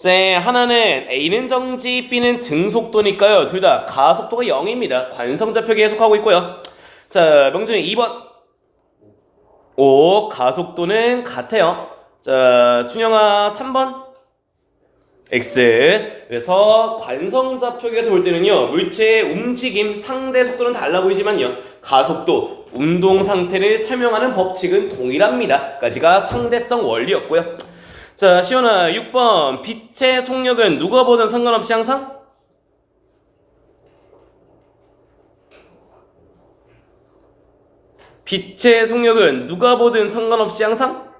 하나는 A는 정지, B는 등속도니까요. 둘 다 가속도가 0입니다. 관성좌표 계속하고 있고요. 자, 명준이 2번. 5. 가속도는 같아요. 자, 준영아 3번. X. 그래서 관성좌표에서 볼 때는요, 물체의 움직임, 상대 속도는 달라 보이지만요, 가속도, 운동 상태를 설명하는 법칙은 동일합니다. 까지가 상대성 원리였고요. 자, 시원아 6번. 빛의 속력은 누가 보든 상관없이 항상? 빛의 속력은 누가 보든 상관없이 항상?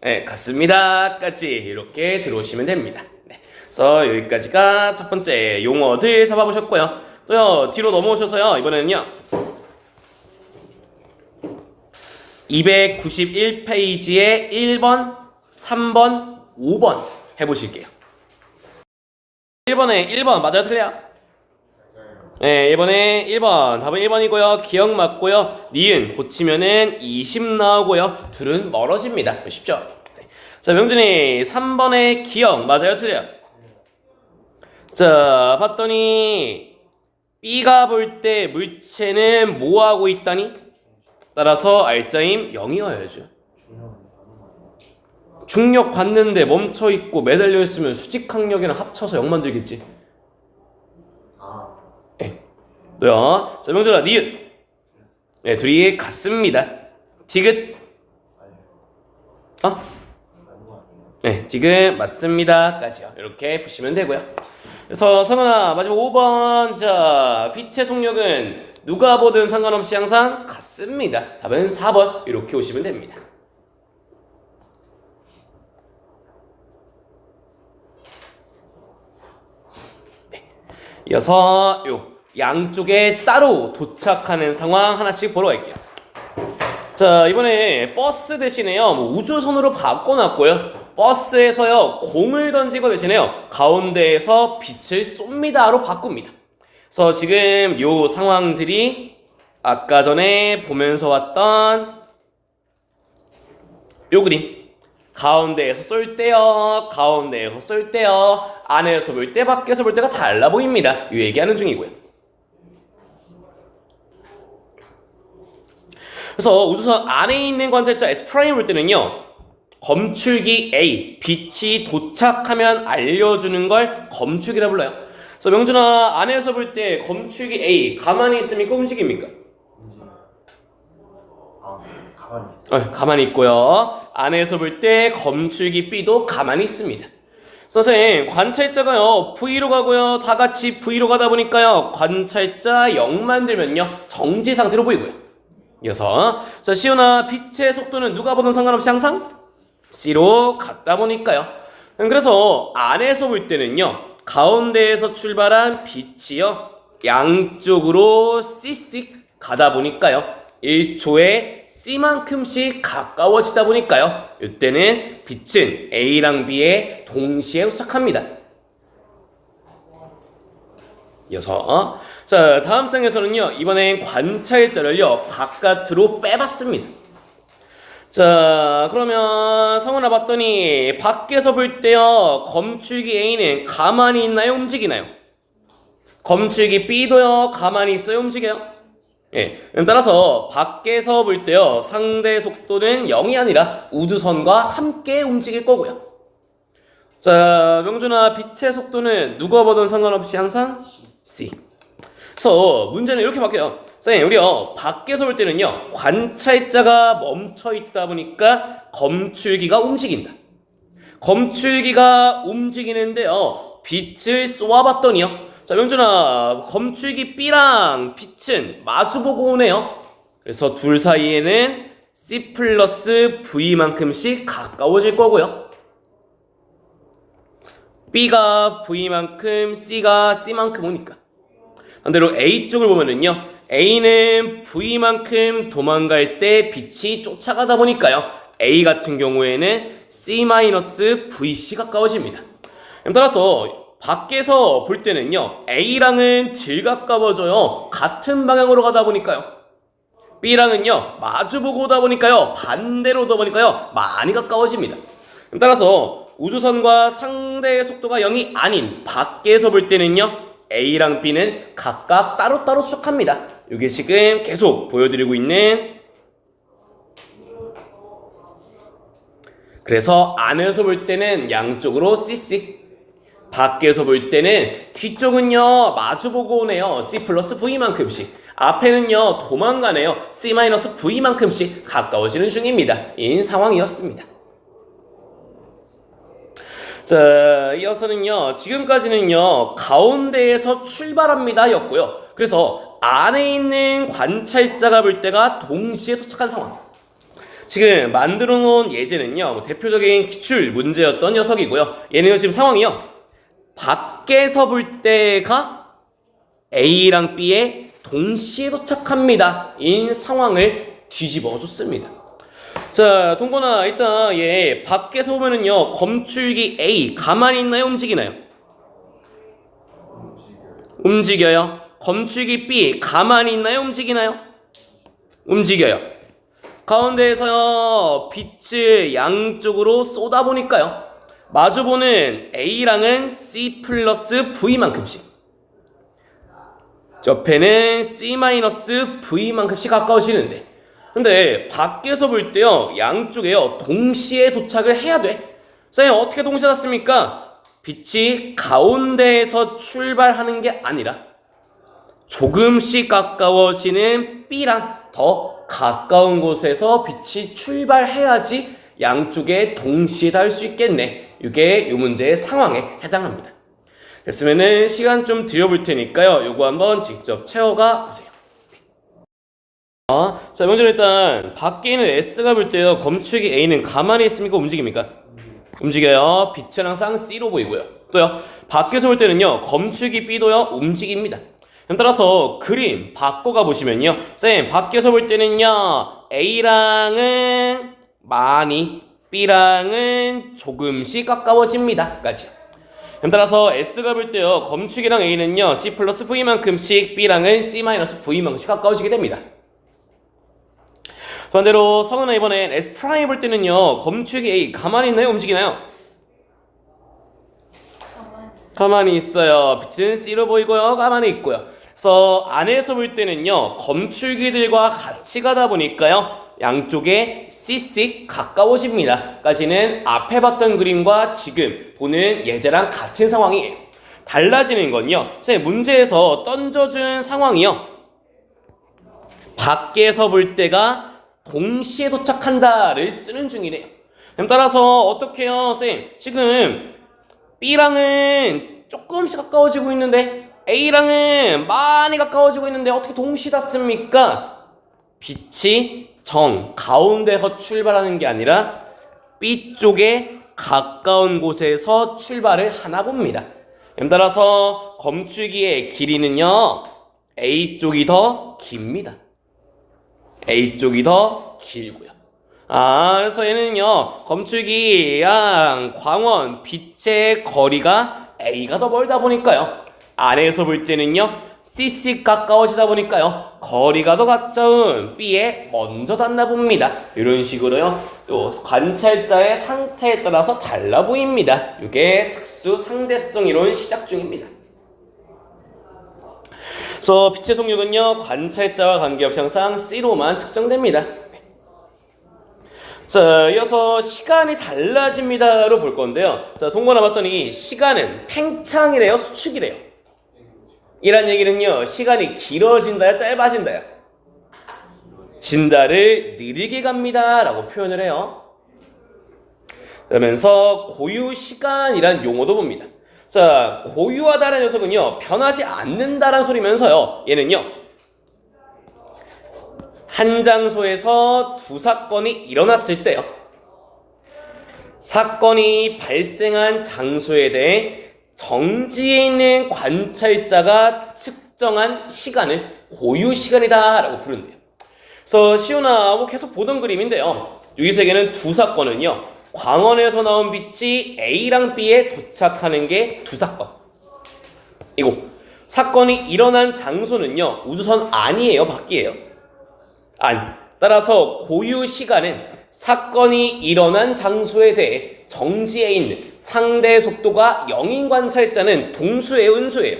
네, 같습니다. 까지 이렇게 들어오시면 됩니다. 네, 그래서 여기까지가 첫 번째 용어들 잡아보셨고요. 또요, 뒤로 넘어오셔서요, 이번에는요 291페이지에 1번, 3번, 5번 해보실게요. 1번에 1번 맞아요, 틀려요? 네, 1번에 1번 답은 1번이고요. 기억 맞고요. 니은 고치면은 20 나오고요. 둘은 멀어집니다. 쉽죠? 네. 자, 명준이 3번에 기억 맞아요, 틀려요? 자, 봤더니 B가 볼 때 물체는 뭐 하고 있다니? 따라서 알짜임 0이어야죠. 중력 받는데 멈춰있고 매달려 있으면 수직항력이랑 합쳐서 0 만들겠지. 네. 또요. 자, 명준아 니은. 네, 둘이 같습니다. 디귿. 네, 디귿 맞습니다. 까지요. 이렇게 보시면 되고요. 그래서 성은아 마지막 5번. 자, 빛의 속력은 누가 보든 상관없이 항상 같습니다. 답은 4번. 이렇게 오시면 됩니다. 이어서 요 양쪽에 따로 도착하는 상황 하나씩 보러 갈게요. 자, 이번에 버스 대신에요, 뭐 우주선으로 바꿔놨고요. 버스에서요 공을 던지고 대신에요 가운데에서 빛을 쏩니다로 바꿉니다. 그래서 지금 요 상황들이 아까 전에 보면서 왔던 요 그림, 가운데에서 쏠 때요, 가운데에서 쏠 때요, 안에서 볼 때, 밖에서 볼 때가 달라 보입니다. 이 얘기하는 중이고요. 그래서 우주선 안에 있는 관찰자 S' 볼 때는요, 검출기 A, 빛이 도착하면 알려주는 걸 검출기라 불러요. 그래서 명준아, 안에서 볼 때 검출기 A 가만히 있습니까, 움직입니까? 가만히 있어요. 가만히 있고요. 안에서 볼 때 검출기 B도 가만히 있습니다. 선생님, 관찰자가요 V로 가고요, 다 같이 V로 가다 보니까요 관찰자 0 만들면요 정지 상태로 보이고요. 이어서 자, 시온아 빛의 속도는 누가 보든 상관없이 항상 C로 갔다 보니까요. 그래서 안에서 볼 때는요 가운데에서 출발한 빛이요 양쪽으로 C씩 가다 보니까요 1초에 C만큼씩 가까워지다 보니까요 이때는 빛은 A랑 B에 동시에 도착합니다. 이어서 자, 다음 장에서는요 이번엔 관찰자를요 바깥으로 빼봤습니다. 자, 그러면 성훈아 봤더니 밖에서 볼 때요 검출기 A는 가만히 있나요, 움직이나요? 검출기 B도요 가만히 있어요, 움직여요? 예, 따라서 밖에서 볼 때요 상대 속도는 0이 아니라 우주선과 함께 움직일 거고요. 자, 명준아 빛의 속도는 누가 보든 상관없이 항상 C. 그래서 문제는 이렇게 바뀌어요. 선생님, 우리요 밖에서 볼 때는요 관찰자가 멈춰 있다 보니까 검출기가 움직인다. 검출기가 움직이는데요 빛을 쏘아봤더니요, 자, 명준아 검출기 B랑 빛은 마주보고 오네요. 그래서 둘 사이에는 C 플러스 V만큼씩 가까워질 거고요. B가 V만큼, C가 C만큼 오니까. 반대로 A 쪽을 보면은요 A는 V만큼 도망갈 때 빛이 쫓아가다 보니까요 A 같은 경우에는 C-VC 가까워집니다. 따라서 밖에서 볼 때는요 A랑은 덜 가까워져요. 같은 방향으로 가다 보니까요. B랑은요 마주보고 오다 보니까요 반대로 오다 보니까요 많이 가까워집니다. 따라서 우주선과 상대의 속도가 0이 아닌 밖에서 볼 때는요, A랑 B는 각각 따로따로 수축합니다. 이게 지금 계속 보여드리고 있는, 그래서 안에서 볼 때는 양쪽으로 C씩, 밖에서 볼 때는 뒤쪽은요 마주보고 오네요. C 플러스 V만큼씩, 앞에는요 도망가네요. C 마이너스 V만큼씩 가까워지는 중입니다. 인 상황이었습니다. 자, 이어서는요 지금까지는요 가운데에서 출발합니다 였고요. 그래서 안에 있는 관찰자가 볼 때가 동시에 도착한 상황. 지금 만들어 놓은 예제는요 대표적인 기출 문제였던 녀석이고요. 얘는 지금 상황이요, 밖에서 볼 때가 A랑 B에 동시에 도착합니다 인 상황을 뒤집어 줬습니다. 자, 동건아, 일단 얘 밖에서 보면은요 검출기 A 가만히 있나요, 움직이나요? 움직여요. 검출기 B 가만히 있나요, 움직이나요? 움직여요. 가운데에서요 빛을 양쪽으로 쏟아보니까요 마주보는 A랑은 C 플러스 V만큼씩, 옆에는 C 마이너스 V만큼씩 가까워지는데, 근데 밖에서 볼 때요 양쪽에요 동시에 도착을 해야 돼. 자, 어떻게 동시에 닿습니까? 빛이 가운데에서 출발하는 게 아니라 조금씩 가까워지는 B랑 더 가까운 곳에서 빛이 출발해야지 양쪽에 동시에 닿을 수 있겠네. 이게 이 문제의 상황에 해당합니다. 됐으면은 시간 좀 드려볼 테니까요 요거 한번 직접 채워가 보세요. 자, 먼저 일단 밖에 있는 S가 볼 때요 검출기 A는 가만히 있습니까, 움직입니까? 움직여요. 빛은 항상 C로 보이고요. 또요 밖에서 볼 때는요 검출기 B도요 움직입니다. 따라서 그림 바꿔가 보시면요, 쌤 밖에서 볼 때는요 A랑은 많이, B랑은 조금씩 가까워집니다 까지. 따라서 S가 볼 때요 검축이랑 A는요 C 플러스 V만큼씩, B랑은 C 마이너스 V만큼씩 가까워지게 됩니다. 반대로 성은아, 이번엔 S 프라임 볼 때는요 검축이 A 가만히 있나요, 움직이나요? 가만히 있어요. 빛은 C로 보이고요 가만히 있고요. 그래서 안에서 볼 때는요 검출기들과 같이 가다 보니까요 양쪽에 C씩 가까워집니다 까지는 앞에 봤던 그림과 지금 보는 예제랑 같은 상황이에요. 달라지는 건요, 문제에서 던져준 상황이요 밖에서 볼 때가 동시에 도착한다를 쓰는 중이래요. 따라서 어떻게 해요, 쌤? 지금 B랑은 조금씩 가까워지고 있는데 A랑은 많이 가까워지고 있는데 어떻게 동시에 닿습니까? 빛이 가운데서 출발하는 게 아니라 B 쪽에 가까운 곳에서 출발을 하나 봅니다. 따라서 검출기의 길이는요 A 쪽이 더 깁니다. A 쪽이 더 길고요. 그래서 얘는요 검출기랑 광원, 빛의 거리가 A가 더 멀다 보니까요 안에서 볼 때는요 C씩 가까워지다 보니까요 거리가 더 가까운 B에 먼저 닿나 봅니다. 이런 식으로요 또 관찰자의 상태에 따라서 달라 보입니다. 이게 특수 상대성 이론 시작 중입니다. 그래서 빛의 속력은요 관찰자와 관계없이 항상 C로만 측정됩니다. 자, 이어서 시간이 달라집니다로 볼 건데요. 자, 동건아 봤더니 시간은 팽창이래요, 수축이래요? 이란 얘기는요 시간이 길어진다야 짧아진다야? 진다를 느리게 갑니다 라고 표현을 해요. 그러면서 고유시간이란 용어도 봅니다. 자, 고유하다는 녀석은요 변하지 않는다는 소리면서요 얘는요 한 장소에서 두 사건이 일어났을 때요 사건이 발생한 장소에 대해 정지에 있는 관찰자가 측정한 시간을 고유시간이다 라고 부른대요. 그래서 시온아 계속 보던 그림인데요 여기서 두 사건은요 광원에서 나온 빛이 A랑 B에 도착하는 게 두 사건 이고, 사건이 일어난 장소는요 우주선 안이에요, 밖이에요? 안. 따라서 고유 시간은 사건이 일어난 장소에 대해 정지해 있는 상대 속도가 0인 관찰자는 동수예요, 은수예요?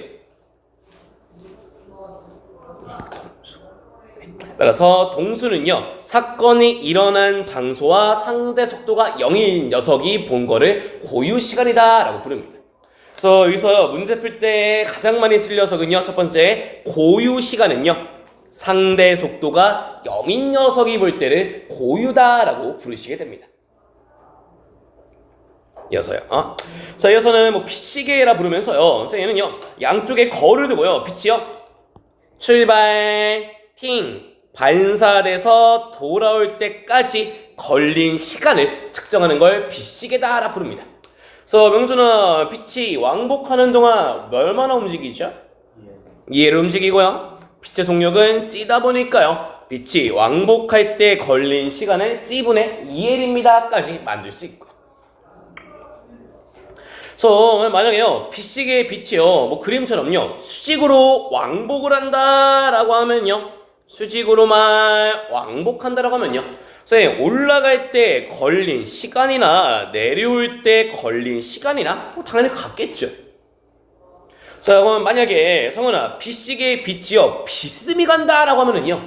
따라서 동수는요, 사건이 일어난 장소와 상대 속도가 0인 녀석이 본 거를 고유 시간이다 라고 부릅니다. 그래서 여기서 문제 풀 때 가장 많이 쓸 녀석은요, 첫 번째 고유 시간은요, 상대 속도가 0인 녀석이 볼 때를 고유다 라고 부르시게 됩니다. 이어서요. 자, 이어서는 뭐 빛시계라 부르면서요, 선생님은요, 양쪽에 거울을 두고요, 빛이요, 출발, 팅, 반사돼서 돌아올 때까지 걸린 시간을 측정하는 걸 빛시계다라 부릅니다. 그래서 명준아, 빛이 왕복하는 동안 얼마나 움직이죠? 2L 움직이고요. 빛의 속력은 C다 보니까요, 빛이 왕복할 때 걸린 시간을 C분의 2L입니다 까지 만들 수 있고, 그래서 만약에요, 빛시계의 빛이요, 뭐 그림처럼요, 수직으로 왕복을 한다라고 하면요, 수직으로만 왕복한다라고 하면요, 선생님 올라갈 때 걸린 시간이나 내려올 때 걸린 시간이나 뭐 당연히 같겠죠. 자, 그럼 만약에 성훈아, 빛시계의 빛이요, 비스듬히 간다라고 하면은요,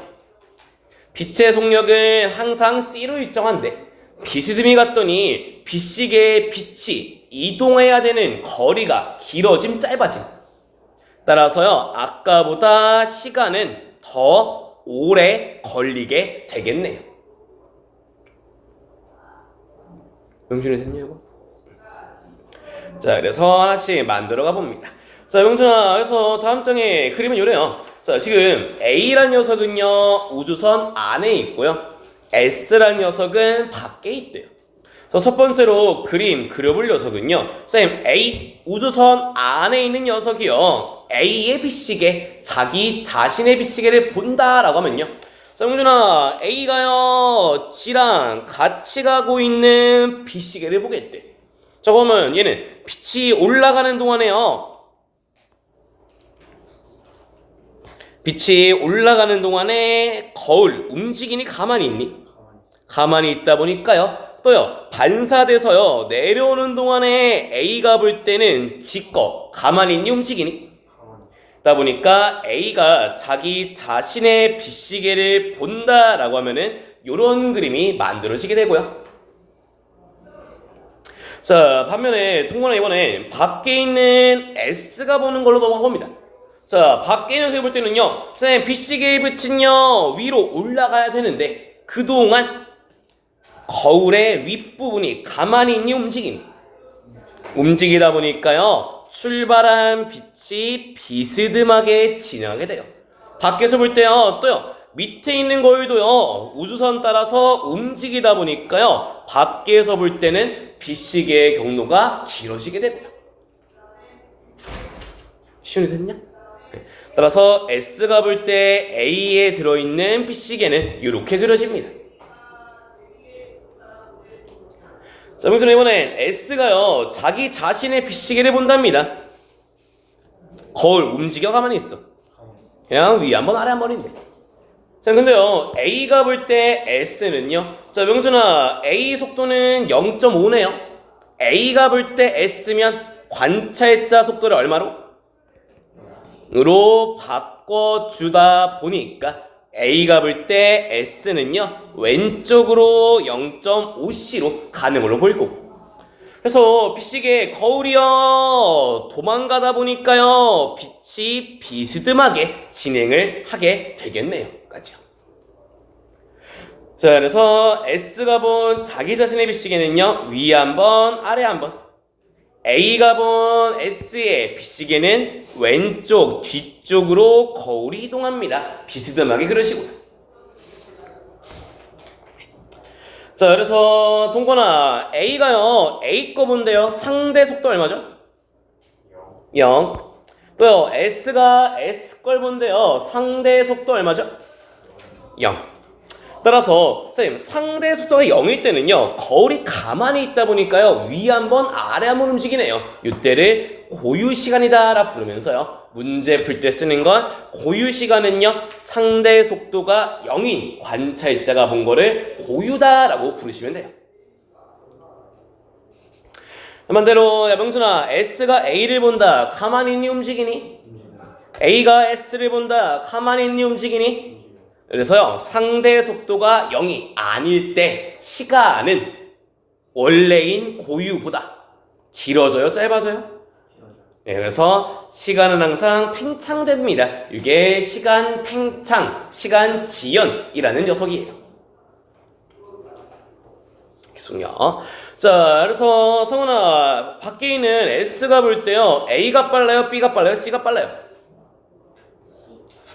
빛의 속력은 항상 C로 일정한데 비스듬히 갔더니 빛시계의 빛이 이동해야 되는 거리가 길어짐 짧아짐, 따라서요, 아까보다 시간은 더 오래 걸리게 되겠네요. 명준이 됐냐 이거? 자, 그래서 하나씩 만들어 가봅니다. 자, 명준아, 그래서 다음 장의 그림은 요래요. 자, 지금 A란 녀석은요, 우주선 안에 있고요, S란 녀석은 밖에 있대요. 그래서 첫 번째로 그림 그려볼 녀석은요, 선생님 A, 우주선 안에 있는 녀석이요, A의 빛시계, 자기 자신의 빛시계를 본다라고 하면요, 자, 명준아, A가요, G랑 같이 가고 있는 빛시계를 보겠대. 자, 그러면 얘는 빛이 올라가는 동안에요, 빛이 올라가는 동안에 거울 움직이니 가만히 있니? 가만히 있다 보니까요, 또요, 반사돼서요, 내려오는 동안에 A가 볼 때는 G 거 가만히 있니? 움직이니? 그러다 보니까 A가 자기 자신의 빛시계를 본다라고 하면은 요런 그림이 만들어지게 되고요. 자, 반면에 동건아, 이번에 밖에 있는 S가 보는 걸로 넘어가봅니다. 자, 밖에 있는 녀석이 볼 때는요, 선생님 빛시계의 빛은요, 위로 올라가야 되는데 그동안 거울의 윗부분이 가만히 있니? 움직이니? 움직이다 보니까요, 출발한 빛이 비스듬하게 진행하게 돼요. 밖에서 볼 때요, 또요, 밑에 있는 거울도요, 우주선 따라서 움직이다 보니까요, 밖에서 볼 때는 빛시계의 경로가 길어지게 됩니다. 시원이 됐냐? 따라서 S가 볼 때 A에 들어있는 빛시계는 이렇게 그려집니다. 자, 명준아, 이번엔 S가요, 자기 자신의 빛시계를 본답니다. 거울 움직여 가만히 있어. 그냥 위 한번 아래 한 번인데. 자, 근데요, A가 볼 때 S는요, 자, 명준아, A 속도는 0.5네요. A가 볼 때 S면 관찰자 속도를 얼마로? 으로 바꿔주다 보니까 A가 볼 때 S는요, 왼쪽으로 0.5c로 가는 걸로 보이고, 그래서 빛시계 거울이요, 도망가다 보니까요, 빛이 비스듬하게 진행을 하게 되겠네요. 까지요. 자, 그래서 S가 본 자기 자신의 빛시계는요, 위에 한번 아래 한번, A가 본 S의 빛시계는 왼쪽 뒤쪽으로 거울이 이동합니다. 비스듬하게 그러시고요. 자, 그래서 동건아, A가요, A 거 본데요, 상대 속도 얼마죠? 0. 또요, S가 S 걸 본데요, 상대 속도 얼마죠? 0. 따라서 선생님, 상대 속도가 0일 때는요, 거울이 가만히 있다 보니까요, 위 한번 아래 한번 움직이네요. 이때를 고유 시간이다 라 부르면서요, 문제 풀 때 쓰는 건 고유 시간은요 상대 속도가 0인 관찰자가 본 거를 고유다라고 부르시면 돼요. 반대로 야 명준아, S가 A를 본다. 가만히 있니 움직이니? A가 S를 본다. 가만히 있니 움직이니? 그래서요 상대 속도가 0이 아닐 때 시간은 원래인 고유보다 길어져요, 짧아져요? 네, 그래서 시간은 항상 팽창됩니다. 이게 시간 팽창, 시간 지연이라는 녀석이에요. 계속요. 자, 그래서 성훈아, 밖에 있는 S가 볼 때요 A가 빨라요, B가 빨라요, C가 빨라요?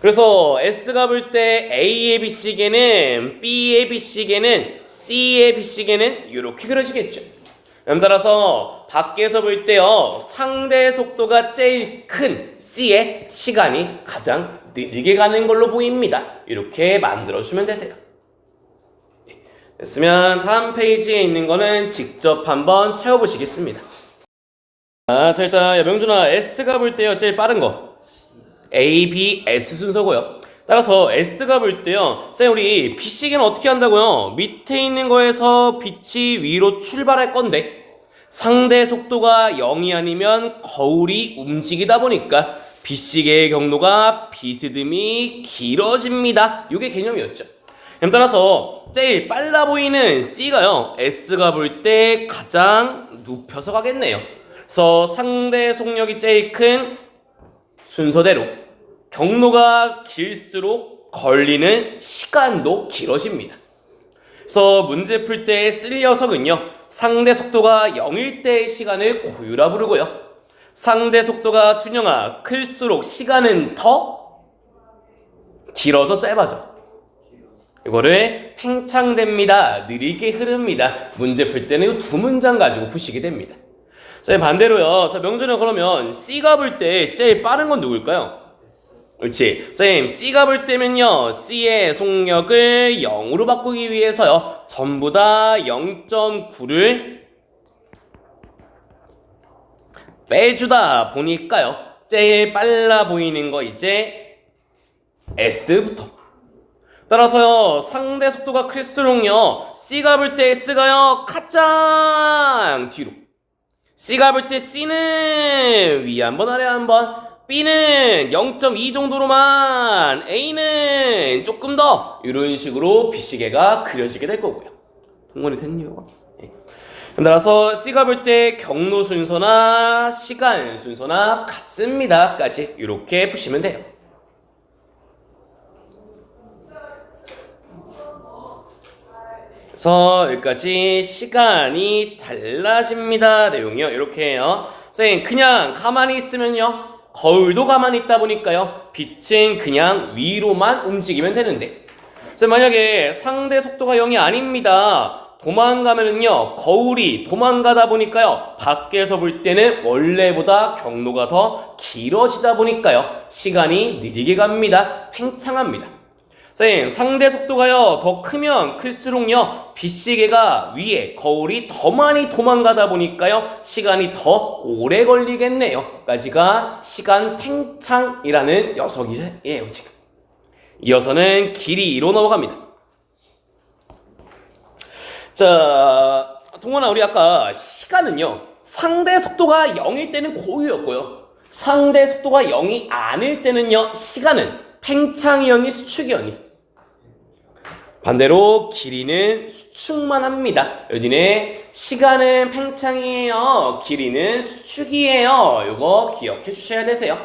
그래서 S가 볼 때 A의 BC계는 B의 BC계는 C의 BC계는 이렇게 그려지겠죠. 따라서 밖에서 볼 때요 상대 속도가 제일 큰 C의 시간이 가장 느리게 가는 걸로 보입니다. 이렇게 만들어주면 되세요. 됐으면 다음 페이지에 있는 거는 직접 한번 채워보시겠습니다. 자, 일단 명준아, S가 볼 때요 제일 빠른 거 A, B, S 순서고요. 따라서 S가 볼 때요 쌤, 우리 BC계는 어떻게 한다고요? 밑에 있는 거에서 빛이 위로 출발할 건데 상대 속도가 0이 아니면 거울이 움직이다 보니까 BC계의 경로가 비스듬히 길어집니다. 이게 개념이었죠. 따라서 제일 빨라 보이는 C가요 S가 볼 때 가장 눕혀서 가겠네요. 그래서 상대 속력이 제일 큰 순서대로 경로가 길수록 걸리는 시간도 길어집니다. 그래서 문제 풀 때 쓸 녀석은요 상대 속도가 0일 때의 시간을 고유라 부르고요 상대 속도가 준영아 클수록 시간은 더 길어져 짧아져? 이거를 팽창됩니다. 느리게 흐릅니다. 문제 풀 때는 이 두 문장 가지고 푸시게 됩니다. 자, 반대로요. 자, 명준아, 그러면 C가 볼 때 제일 빠른 건 누굴까요? 그렇지. 쌤, C가 볼 때면요 C의 속력을 0으로 바꾸기 위해서요 전부 다 0.9를 빼주다 보니까요 제일 빨라 보이는 거 이제 S부터. 따라서요 상대 속도가 클수록요 C가 볼 때 S가요 가장 뒤로, C가 볼 때 C는 위 한번 아래 한번, B는 0.2 정도로만, A는 조금 더 이런 식으로 BC계가 그려지게 될 거고요. 동원이 됐네요. 따라서 C가 볼 때 경로 순서나 시간 순서나 같습니다 까지 이렇게 푸시면 돼요. 그래서 여기까지 시간이 달라집니다 내용이요. 이렇게 해요. 선생님, 그냥 가만히 있으면요 거울도 가만히 있다 보니까요 빛은 그냥 위로만 움직이면 되는데, 만약에 상대 속도가 0이 아닙니다. 도망가면은요 거울이 도망가다 보니까요 밖에서 볼 때는 원래보다 경로가 더 길어지다 보니까요 시간이 느리게 갑니다. 팽창합니다. 선생님, 상대 속도가요 더 크면 클수록요 BC계가 위에 거울이 더 많이 도망가다 보니까요 시간이 더 오래 걸리겠네요 까지가 시간 팽창이라는 녀석이에요. 지금 이어서는 길이로 넘어갑니다. 자, 동원아, 우리 아까 시간은요 상대 속도가 0일 때는 고유였고요 상대 속도가 0이 아닐 때는요 시간은 팽창이었니 수축이었니? 반대로 길이는 수축만 합니다. 여기는 시간은 팽창이에요 길이는 수축이에요. 요거 기억해 주셔야 되세요.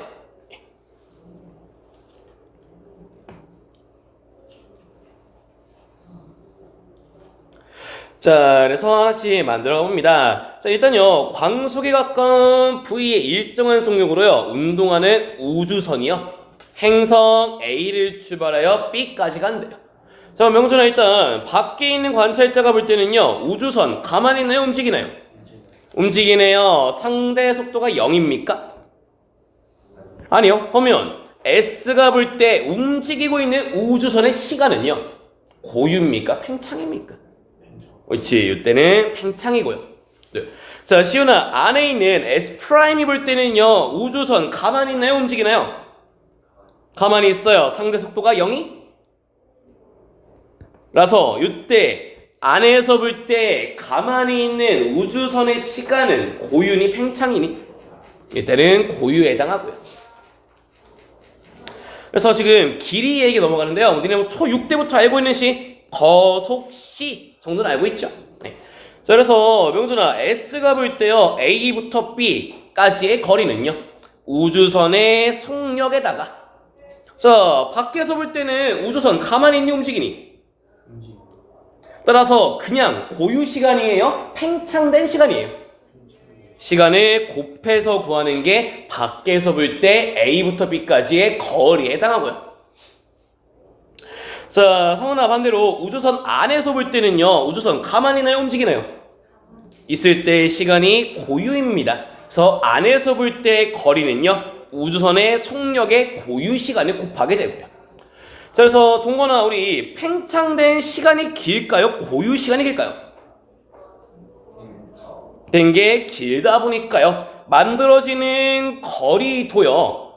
자, 그래서 하나씩 만들어 봅니다. 자, 일단요 광속에 가까운 V의 일정한 속력으로요 운동하는 우주선이요 행성 A를 출발하여 B까지 간대요. 자, 명준아, 일단 밖에 있는 관찰자가 볼 때는요 우주선 가만히 있나요, 움직이나요? 움직이네요. 상대 속도가 0입니까? 아니요. 그러면 S가 볼 때 움직이고 있는 우주선의 시간은요 고유입니까, 팽창입니까? 그렇지, 이때는 팽창이고요. 네. 자, 시온아, 안에 있는 S'이 볼 때는요, 우주선 가만히 있나요? 움직이나요? 가만히 있어요. 상대 속도가 0이? 라서 이때 안에서 볼 때 가만히 있는 우주선의 시간은 고유니 팽창이니? 이때는 고유에 해당하고요. 그래서 지금 길이 얘기 넘어가는데요. 니네 뭐 초6 때부터 알고 있는 시, 거속 시 정도는 알고 있죠? 네. 자, 그래서 명준아, S가 볼 때요, A부터 B까지의 거리는요, 우주선의 속력에다가, 자, 밖에서 볼 때는 우주선 가만히 있니 움직이니? 따라서 그냥 고유 시간이에요? 팽창된 시간이에요? 시간을 곱해서 구하는 게 밖에서 볼 때 A부터 B까지의 거리에 해당하고요. 자, 성훈아, 반대로 우주선 안에서 볼 때는요, 우주선 가만히 있나요? 움직이나요? 있을 때의 시간이 고유입니다. 그래서 안에서 볼 때 거리는요, 우주선의 속력의 고유 시간을 곱하게 되고요. 자, 그래서 동건아, 우리 팽창된 시간이 길까요? 고유 시간이 길까요? 된 게 길다 보니까요, 만들어지는 거리도요,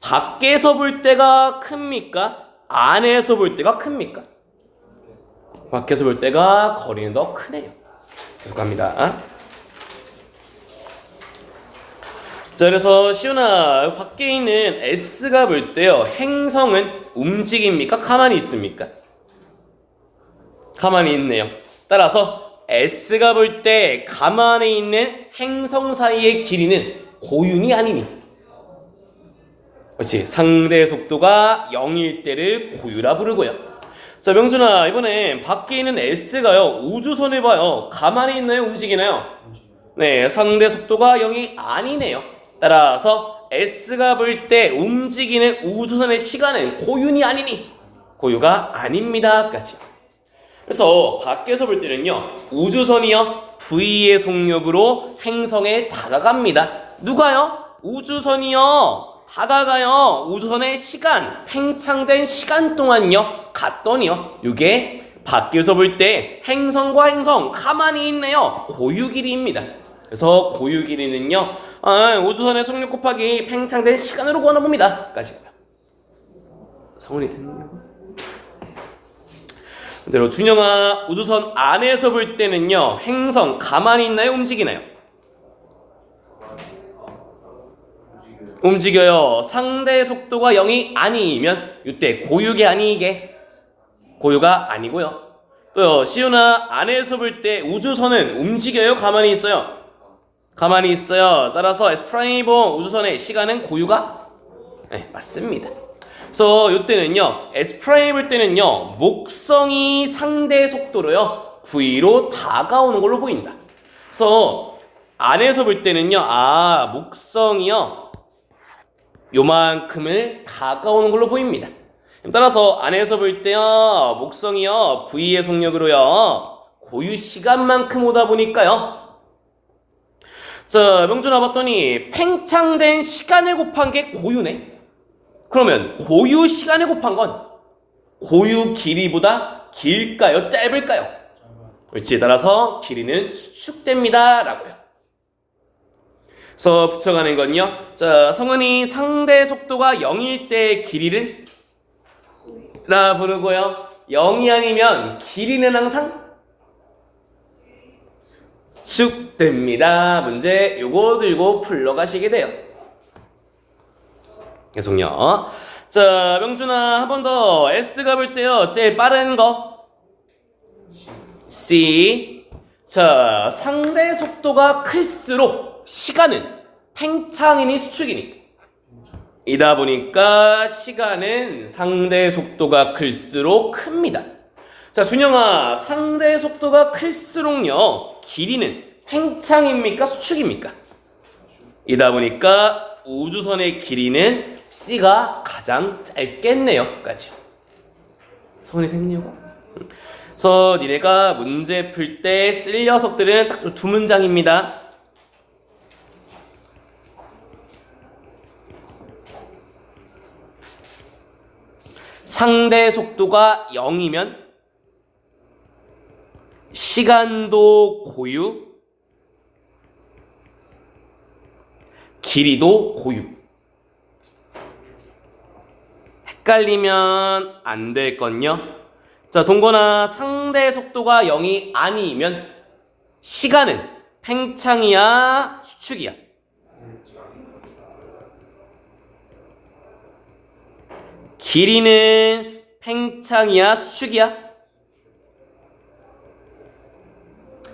밖에서 볼 때가 큽니까? 안에서 볼 때가 큽니까? 밖에서 볼 때가 거리는 더 크네요. 계속 갑니다. 자, 그래서 시온아, 밖에 있는 S가 볼 때요, 행성은 움직입니까? 가만히 있습니까? 가만히 있네요. 따라서 S가 볼 때 가만히 있는 행성 사이의 길이는 고윤이 아니니? 그렇지. 상대 속도가 0일 때를 고유라 부르고요. 자, 명준아, 이번엔 밖에 있는 S가요, 우주선을 봐요. 가만히 있나요? 움직이나요? 네, 상대 속도가 0이 아니네요. 따라서 S가 볼 때 움직이는 우주선의 시간은 고윤이 아니니? 고유가 아닙니다. 까지. 그래서 밖에서 볼 때는요, 우주선이요, V의 속력으로 행성에 다가갑니다. 누가요? 우주선이요, 다가가요. 우주선의 시간, 팽창된 시간 동안요, 갔더니요, 이게 밖에서 볼 때 행성과 행성 가만히 있네요. 고유 길이입니다. 그래서 고유 길이는요, 우주선의 속력 곱하기 팽창된 시간으로 구하나봅니다. 까지고요. 성훈이 됐나요? 그대로 준영아, 우주선 안에서 볼 때는요, 행성 가만히 있나요? 움직이나요? 움직여요. 상대 속도가 0이 아니면 이때 고유게 아니게? 고유가 아니고요. 또요, 시윤아, 안에서 볼 때 우주선은 움직여요? 가만히 있어요? 가만히 있어요. 따라서 S' 우주선의 시간은 고유가? 네, 맞습니다. 그래서 이때는요, S' 볼 때는요, 목성이 상대 속도로요, V로 다가오는 걸로 보인다. 그래서 안에서 볼 때는요, 목성이요, 요만큼을 다가오는 걸로 보입니다. 따라서 안에서 볼 때요, 목성이요, V의 속력으로요, 고유 시간만큼 오다 보니까요, 자, 명준아, 봤더니 팽창된 시간을 곱한 게 고유네. 그러면 고유 시간을 곱한 건 고유 길이보다 길까요? 짧을까요? 그렇지. 따라서 길이는 수축됩니다. 라고요. 그래서 붙여가는 건요, 자, 성은이 상대 속도가 0일 때의 길이를 라 부르고요, 0이 아니면 길이는 항상 수축됩니다. 문제 요거 들고 풀러가시게 돼요. 계속요. 자, 명준아, 한 번 더. S가 볼 때요, 제일 빠른 거 C. 자, 상대 속도가 클수록 시간은 팽창이니 수축이니? 이다 보니까 시간은 상대 속도가 클수록 큽니다. 자, 준영아, 상대 속도가 클수록요, 길이는 팽창입니까? 수축입니까? 이다 보니까 우주선의 길이는 C가 가장 짧겠네요. 까지요. 성훈이 됐냐고? 그래서 니네가 문제 풀 때 쓸 녀석들은 딱 두 문장입니다. 상대 속도가 0이면 시간도 고유, 길이도 고유. 헷갈리면 안 될 건요. 자, 동거나 상대 속도가 0이 아니면 시간은 팽창이야, 수축이야? 길이는 팽창이야, 수축이야?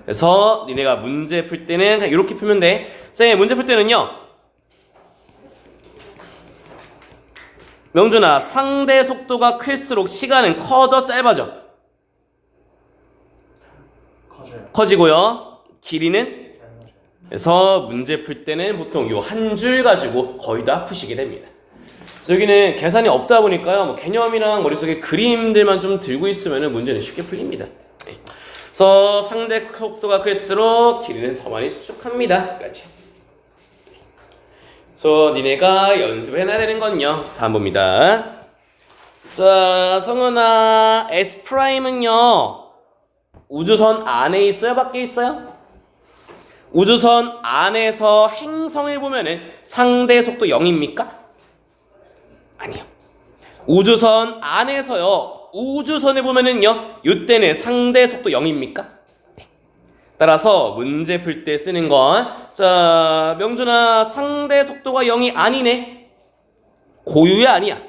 그래서 니네가 문제 풀 때는 그냥 이렇게 풀면 돼. 쌤, 문제 풀 때는요, 명준아, 상대 속도가 클수록 시간은 커져, 짧아져? 커져요. 커지고요. 길이는? 그래서 문제 풀 때는 보통 요 한 줄 가지고 거의 다 푸시게 됩니다. 그래서 여기는 계산이 없다 보니까요, 뭐 개념이랑 머릿속에 그림들만 좀 들고 있으면 문제는 쉽게 풀립니다. 그래서 상대 속도가 클수록 길이는 더 많이 수축합니다. 까지. 그래서 니네가 연습을 해놔야 되는 건요, 다음 봅니다. 자, 성은아, S'은요 우주선 안에 있어요, 밖에 있어요? 우주선 안에서 행성을 보면은 상대 속도 0입니까? 아니요. 우주선 안에서요, 우주선을 보면은요, 이때는 상대 속도 0입니까? 네. 따라서 문제 풀 때 쓰는 건, 자, 명준아, 상대 속도가 0이 아니네. 고유야, 아니야?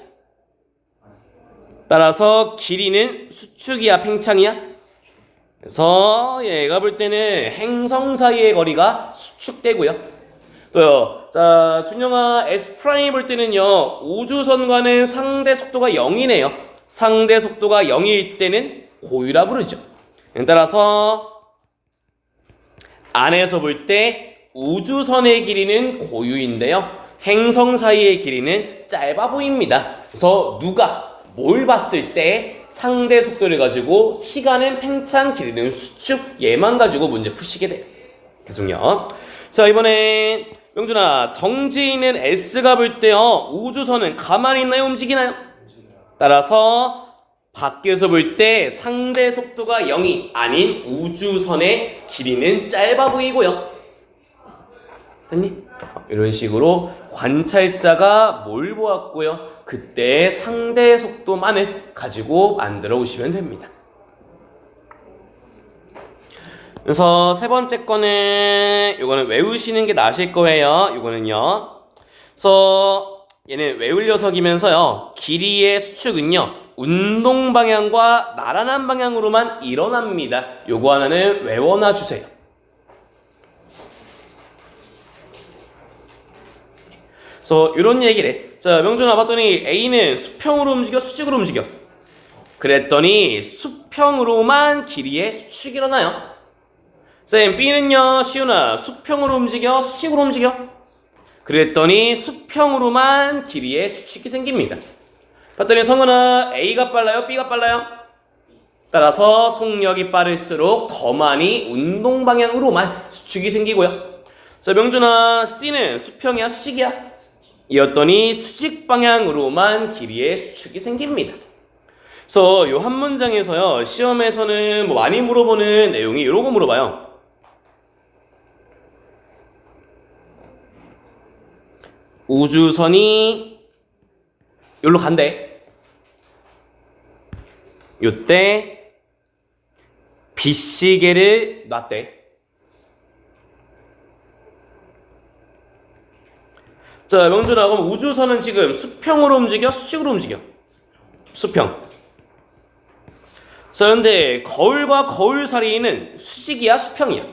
따라서 길이는 수축이야, 팽창이야? 그래서 얘가 볼 때는 행성 사이의 거리가 수축되고요. 또요, 자, 준영아, S' 볼 때는요, 우주선과는 상대 속도가 0이네요. 상대 속도가 0일 때는 고유라 부르죠. 따라서 안에서 볼 때 우주선의 길이는 고유인데요, 행성 사이의 길이는 짧아 보입니다. 그래서 누가 뭘 봤을 때 상대 속도를 가지고 시간은 팽창, 길이는 수축, 얘만 가지고 문제 푸시게 돼요. 계속요. 자, 이번에 명준아, 정지는 S가 볼 때요, 우주선은 가만히 있나요, 움직이나요? 따라서 밖에서 볼 때 상대 속도가 0이 아닌 우주선의 길이는 짧아 보이고요. 됐니? 이런 식으로 관찰자가 뭘 보았고요, 그때 상대 속도만을 가지고 만들어 오시면 됩니다. 그래서 세 번째 거는 요거는 외우시는 게 나으실 거예요. 요거는요, 그래서 얘는 외울 녀석이면서요, 길이의 수축은요 운동 방향과 나란한 방향으로만 일어납니다. 요거 하나는 외워놔 주세요. 그래서 이런 얘기를 해. 자, 명준아, 봤더니 A는 수평으로 움직여, 수직으로 움직여? 그랬더니 수평으로만 길이의 수축이 일어나요. 쌤, B는요, 시훈아, 수평으로 움직여, 수직으로 움직여? 그랬더니 수평으로만 길이의 수축이 생깁니다. 봤더니 성은아, A가 빨라요, B가 빨라요? 따라서 속력이 빠를수록 더 많이 운동 방향으로만 수축이 생기고요. 자, 명준아, C는 수평이야, 수직이야? 이었더니 수직 방향으로만 길이의 수축이 생깁니다. 그래서 요 한 문장에서요, 시험에서는 뭐 많이 물어보는 내용이 이런 거 물어봐요. 우주선이 여기로 간대. 요때 빛시계를 놨대. 자, 명준아, 그럼 우주선은 지금 수평으로 움직여, 수직으로 움직여? 수평. 자, 근데 거울과 거울 사이는 수직이야, 수평이야?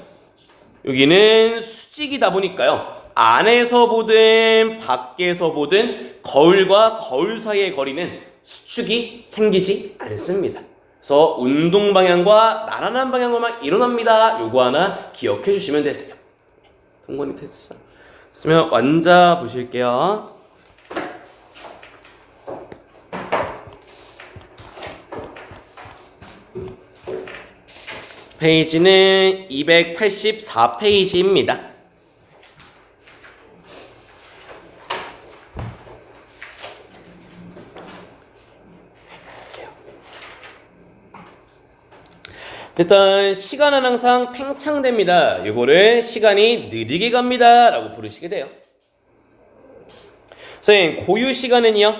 여기는 수직이다 보니까요, 안에서 보든 밖에서 보든 거울과 거울 사이의 거리는 수축이 생기지 않습니다. 그래서 운동 방향과 나란한 방향으로만 일어납니다. 요거 하나 기억해 주시면 되세요. 동건이 테스트 쓰면 완자 보실게요. 페이지는 284페이지입니다. 일단 시간은 항상 팽창됩니다. 이거를 시간이 느리게 갑니다 라고 부르시게 돼요. 선생님, 고유 시간은요?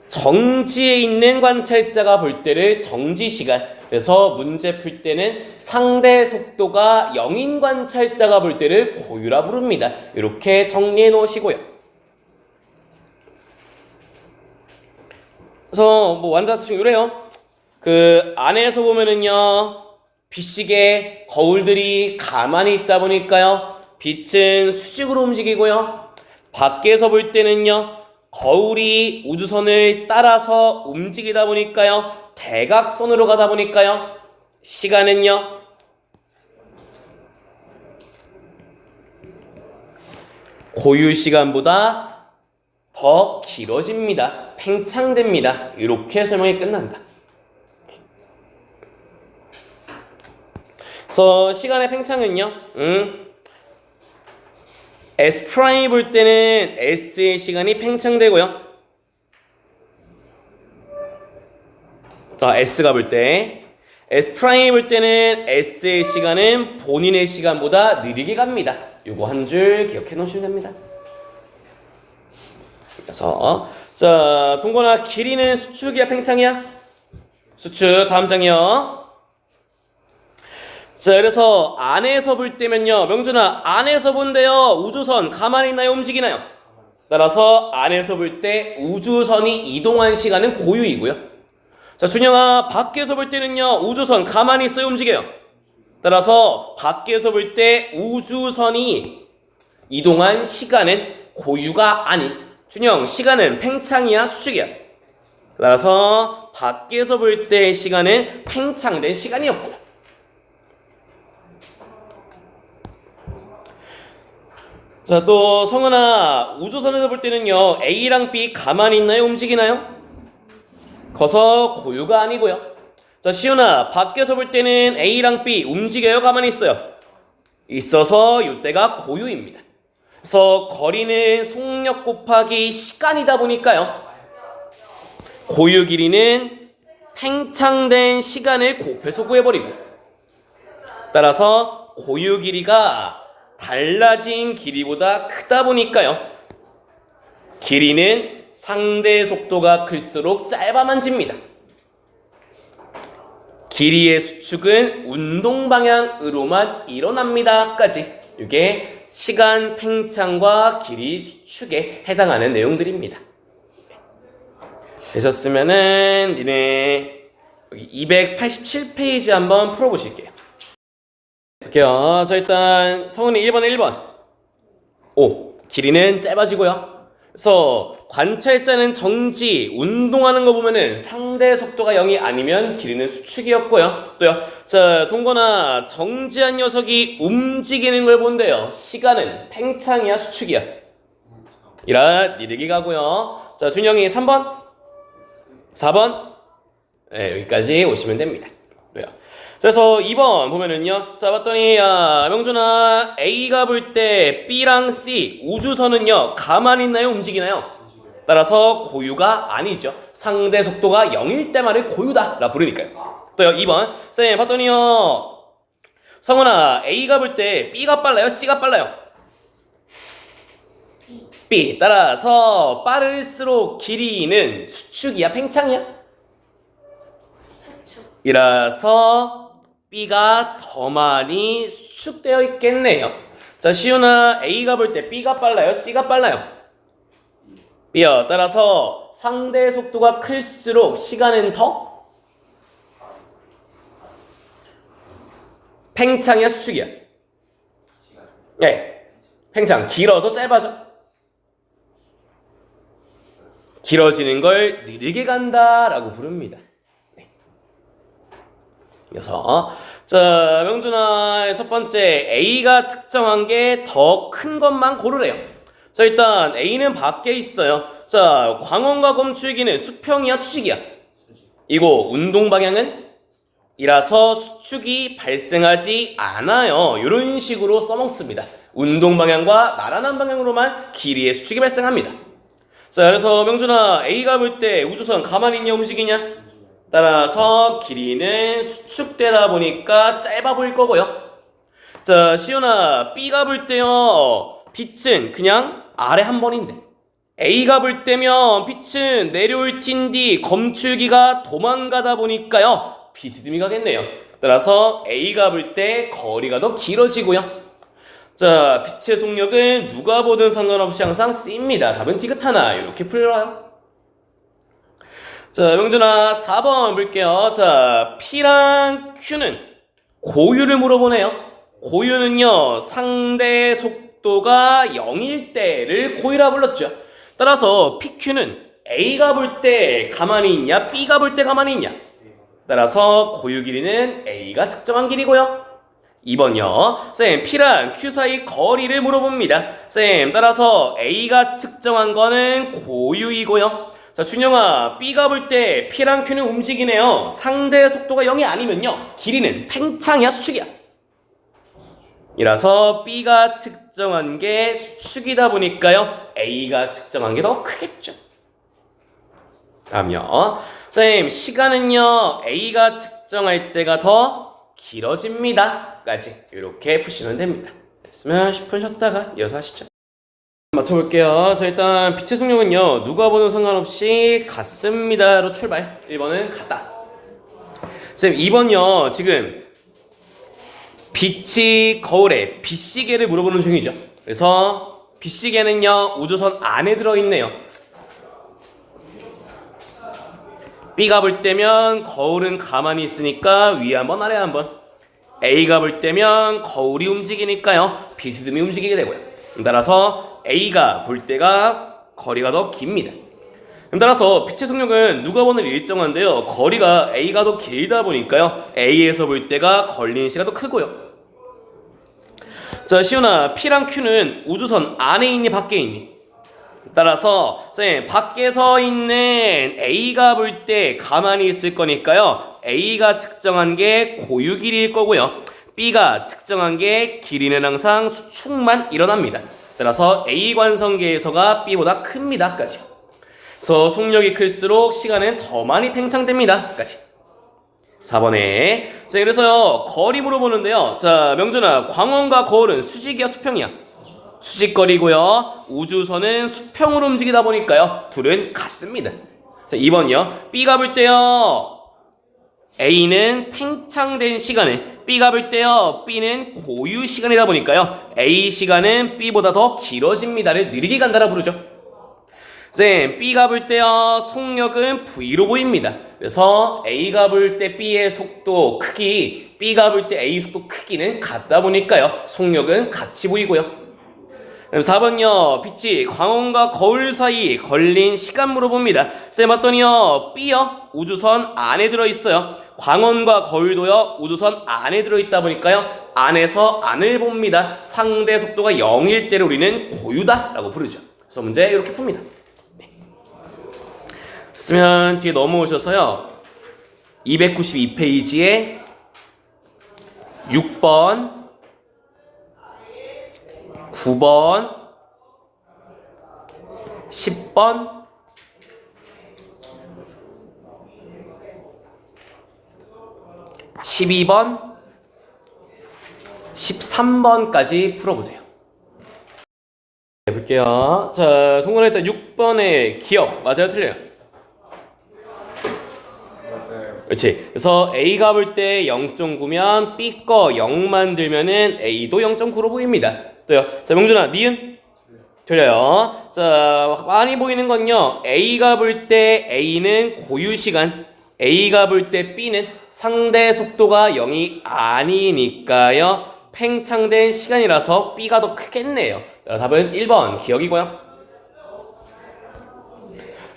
정지에 있는 관찰자가 볼 때를 정지 시간. 그래서 문제 풀 때는 상대 속도가 0인 관찰자가 볼 때를 고유라 부릅니다. 이렇게 정리해 놓으시고요. 그래서 뭐 완전 좀 이래요. 그 안에서 보면은요, 빛시계 거울들이 가만히 있다 보니까요, 빛은 수직으로 움직이고요. 밖에서 볼 때는요, 거울이 우주선을 따라서 움직이다 보니까요, 대각선으로 가다 보니까요, 시간은요, 고유 시간보다 더 길어집니다. 팽창됩니다. 이렇게 설명이 끝난다. 그래서 시간의 팽창은요, S' 볼 때는 S의 시간이 팽창되고요. S가 볼 때, S' 볼 때는 S의 시간은 본인의 시간보다 느리게 갑니다. 요거 한 줄 기억해 놓으시면 됩니다. 그래서 자, 동건아, 길이는 수축이야 팽창이야? 수축. 다음 장이요. 자, 그래서 안에서 볼 때면요, 명준아, 안에서 본대요, 우주선 가만히 있나요, 움직이나요? 따라서 안에서 볼 때 우주선이 이동한 시간은 고유이고요. 자, 준영아, 밖에서 볼 때는요, 우주선 가만히 있어요, 움직여요? 따라서 밖에서 볼 때 우주선이 이동한 시간은 고유가 아닌, 준영, 시간은 팽창이야, 수축이야? 따라서 밖에서 볼 때 시간은 팽창된 시간이었고, 자, 또 성은아, 우주선에서 볼 때는요, A랑 B 가만히 있나요, 움직이나요? 거서 고유가 아니고요. 자, 시훈아, 밖에서 볼 때는 A랑 B 움직여요, 가만히 있어요? 있어서 이때가 고유입니다. 그래서 거리는 속력 곱하기 시간이다 보니까요, 고유 길이는 팽창된 시간을 곱해서 구해버리고, 따라서 고유 길이가 달라진 길이보다 크다 보니까요, 길이는 상대 속도가 클수록 짧아만집니다. 길이의 수축은 운동 방향으로만 일어납니다까지, 이게 시간 팽창과 길이 수축에 해당하는 내용들입니다. 되셨으면은 니네 여기 287페이지 한번 풀어보실게요. 볼게요. 자, 일단 성은이 1번에 1번. 오, 길이는 짧아지고요. 그래서 관찰자는 정지, 운동하는 거 보면은 상대 속도가 0이 아니면 길이는 수축이었고요. 또요. 자, 동건아, 정지한 녀석이 움직이는 걸 본대요. 시간은 팽창이야, 수축이야? 이라 니르기 가고요. 자, 준영이 3번, 4번. 네, 여기까지 오시면 됩니다. 그래요. 그래서 2번 보면은요, 자, 봤더니, 명준아, A가 볼 때 B랑 C, 우주선은요, 가만히 있나요, 움직이나요? 따라서 고유가 아니죠. 상대 속도가 0일 때만을 고유다 라 부르니까요. 또요, 2번. 쌤, 봤더니요, 성훈아, A가 볼 때 B가 빨라요, C가 빨라요? B. 따라서 빠를수록 길이는 수축이야, 팽창이야? 수축. 이라서 B가 더 많이 수축되어 있겠네요. 자, 시훈아, A가 볼 때 B가 빨라요, C가 빨라요? B요. 따라서 상대 속도가 클수록 시간은 더 팽창이야, 수축이야? 네, 팽창. 길어져, 짧아져? 길어지는 걸 느리게 간다라고 부릅니다. 그래서 자, 명준아, 첫 번째 A가 측정한 게 더 큰 것만 고르래요. 자, 일단 A는 밖에 있어요. 자, 광원과 검출기는 수평이야, 수직이야? 이거 운동 방향은? 이라서 수축이 발생하지 않아요. 이런 식으로 써먹습니다. 운동 방향과 나란한 방향으로만 길이의 수축이 발생합니다. 자, 그래서 명준아, A가 볼 때 우주선 가만히 있냐, 움직이냐? 따라서 길이는 수축되다 보니까 짧아 보일 거고요. 자, 시연아, B가 볼 때요, 빛은 그냥 아래 한 번인데, A가 볼 때면 빛은 내려올 텐디 검출기가 도망가다 보니까요. 비스듬히 가겠네요. 따라서 A가 볼 때 거리가 더 길어지고요. 자, 빛의 속력은 누가 보든 상관없이 항상 C입니다. 답은 디귿 하나. 이렇게 풀어요. 자, 명준아 4번 볼게요. 자, P랑 Q는 고유를 물어보네요. 고유는요, 상대 속도가 0일 때를 고유라 불렀죠. 따라서 PQ는 A가 볼 때 가만히 있냐, B가 볼 때 가만히 있냐. 따라서 고유 길이는 A가 측정한 길이고요. 2번요. 쌤, P랑 Q 사이 거리를 물어봅니다. 쌤, 따라서 A가 측정한 거는 고유이고요. 자, 준영아, B가 볼 때 P랑 Q는 움직이네요. 상대 속도가 0이 아니면요, 길이는 팽창이야, 수축이야? 이라서 B가 측정한 게 수축이다 보니까요, A가 측정한 게 더 크겠죠. 다음요. 쌤, 시간은요, A가 측정할 때가 더 길어집니다. 까지 이렇게 푸시면 됩니다. 됐으면 10분 쉬었다가 이어서 하시죠. 맞춰볼게요. 자, 일단 빛의 속력은요, 누가 보든 상관없이 같습니다로 출발. 1번은 같다. 쌤, 2번요. 지금 빛이 거울에 빛시계를 물어보는 중이죠. 그래서 빛시계는요, 우주선 안에 들어있네요. B가 볼 때면 거울은 가만히 있으니까 위에 한번 아래 한번. A가 볼 때면 거울이 움직이니까요, 비스듬히 움직이게 되고요. 따라서 A가 볼 때가 거리가 더 깁니다. 따라서 빛의 속력은 누가 보는 일정한데요, 거리가 A가 더 길다 보니까요, A에서 볼 때가 걸리는 시간도 크고요. 자, 시훈아, P랑 Q는 우주선 안에 있니 밖에 있니? 따라서 쌤, 밖에서 있는 A가 볼 때 가만히 있을 거니까요, A가 측정한 게 고유 길이일 거고요, B가 측정한 게 길이는 항상 수축만 일어납니다. 따라서 A 관성계에서가 B보다 큽니다. 까지. 그래서 속력이 클수록 시간은 더 많이 팽창됩니다. 까지. 4번에 자, 그래서요, 거리 물어보는데요. 자, 명준아, 광원과 거울은 수직이야 수평이야? 수직거리고요, 우주선은 수평으로 움직이다 보니까요, 둘은 같습니다. 자, 2번이요. B가 볼 때요, A는 팽창된 시간을, B가 볼 때요, B는 고유 시간이다 보니까요, A 시간은 B보다 더 길어집니다를 느리게 간다라 부르죠. 쌤, B가 볼 때요, 속력은 V로 보입니다. 그래서 A가 볼 때 B의 속도 크기, B가 볼 때 A 속도 크기는 같다 보니까요, 속력은 같이 보이고요. 그럼 4번요. 빛이 광원과 거울 사이 걸린 시간 물어봅니다. 쌤, 봤더니요, B요, 우주선 안에 들어있어요. 광원과 거울도요, 우주선 안에 들어있다 보니까요, 안에서 안을 봅니다. 상대 속도가 0일 때를 우리는 고유다 라고 부르죠. 그래서 문제 이렇게 풉니다. 네. 쓰면 뒤에 넘어오셔서요, 292페이지에 6번 9번 10번 12번 13번까지 풀어보세요. 해볼게요. 자, 통과했던 6번의 기억 맞아요 틀려요? 맞아요. 그렇지. 그래서 A가 볼 때 0.9면 B 거 0만 들면은 A도 0.9로 보입니다. 또요. 자, 명준아, 니은? 틀려요. 자, 많이 보이는 건요, A가 볼 때 A는 고유 시간, A가 볼 때 B는 상대 속도가 0이 아니니까요, 팽창된 시간이라서 B가 더 크겠네요. 자, 답은 1번 기억이고요.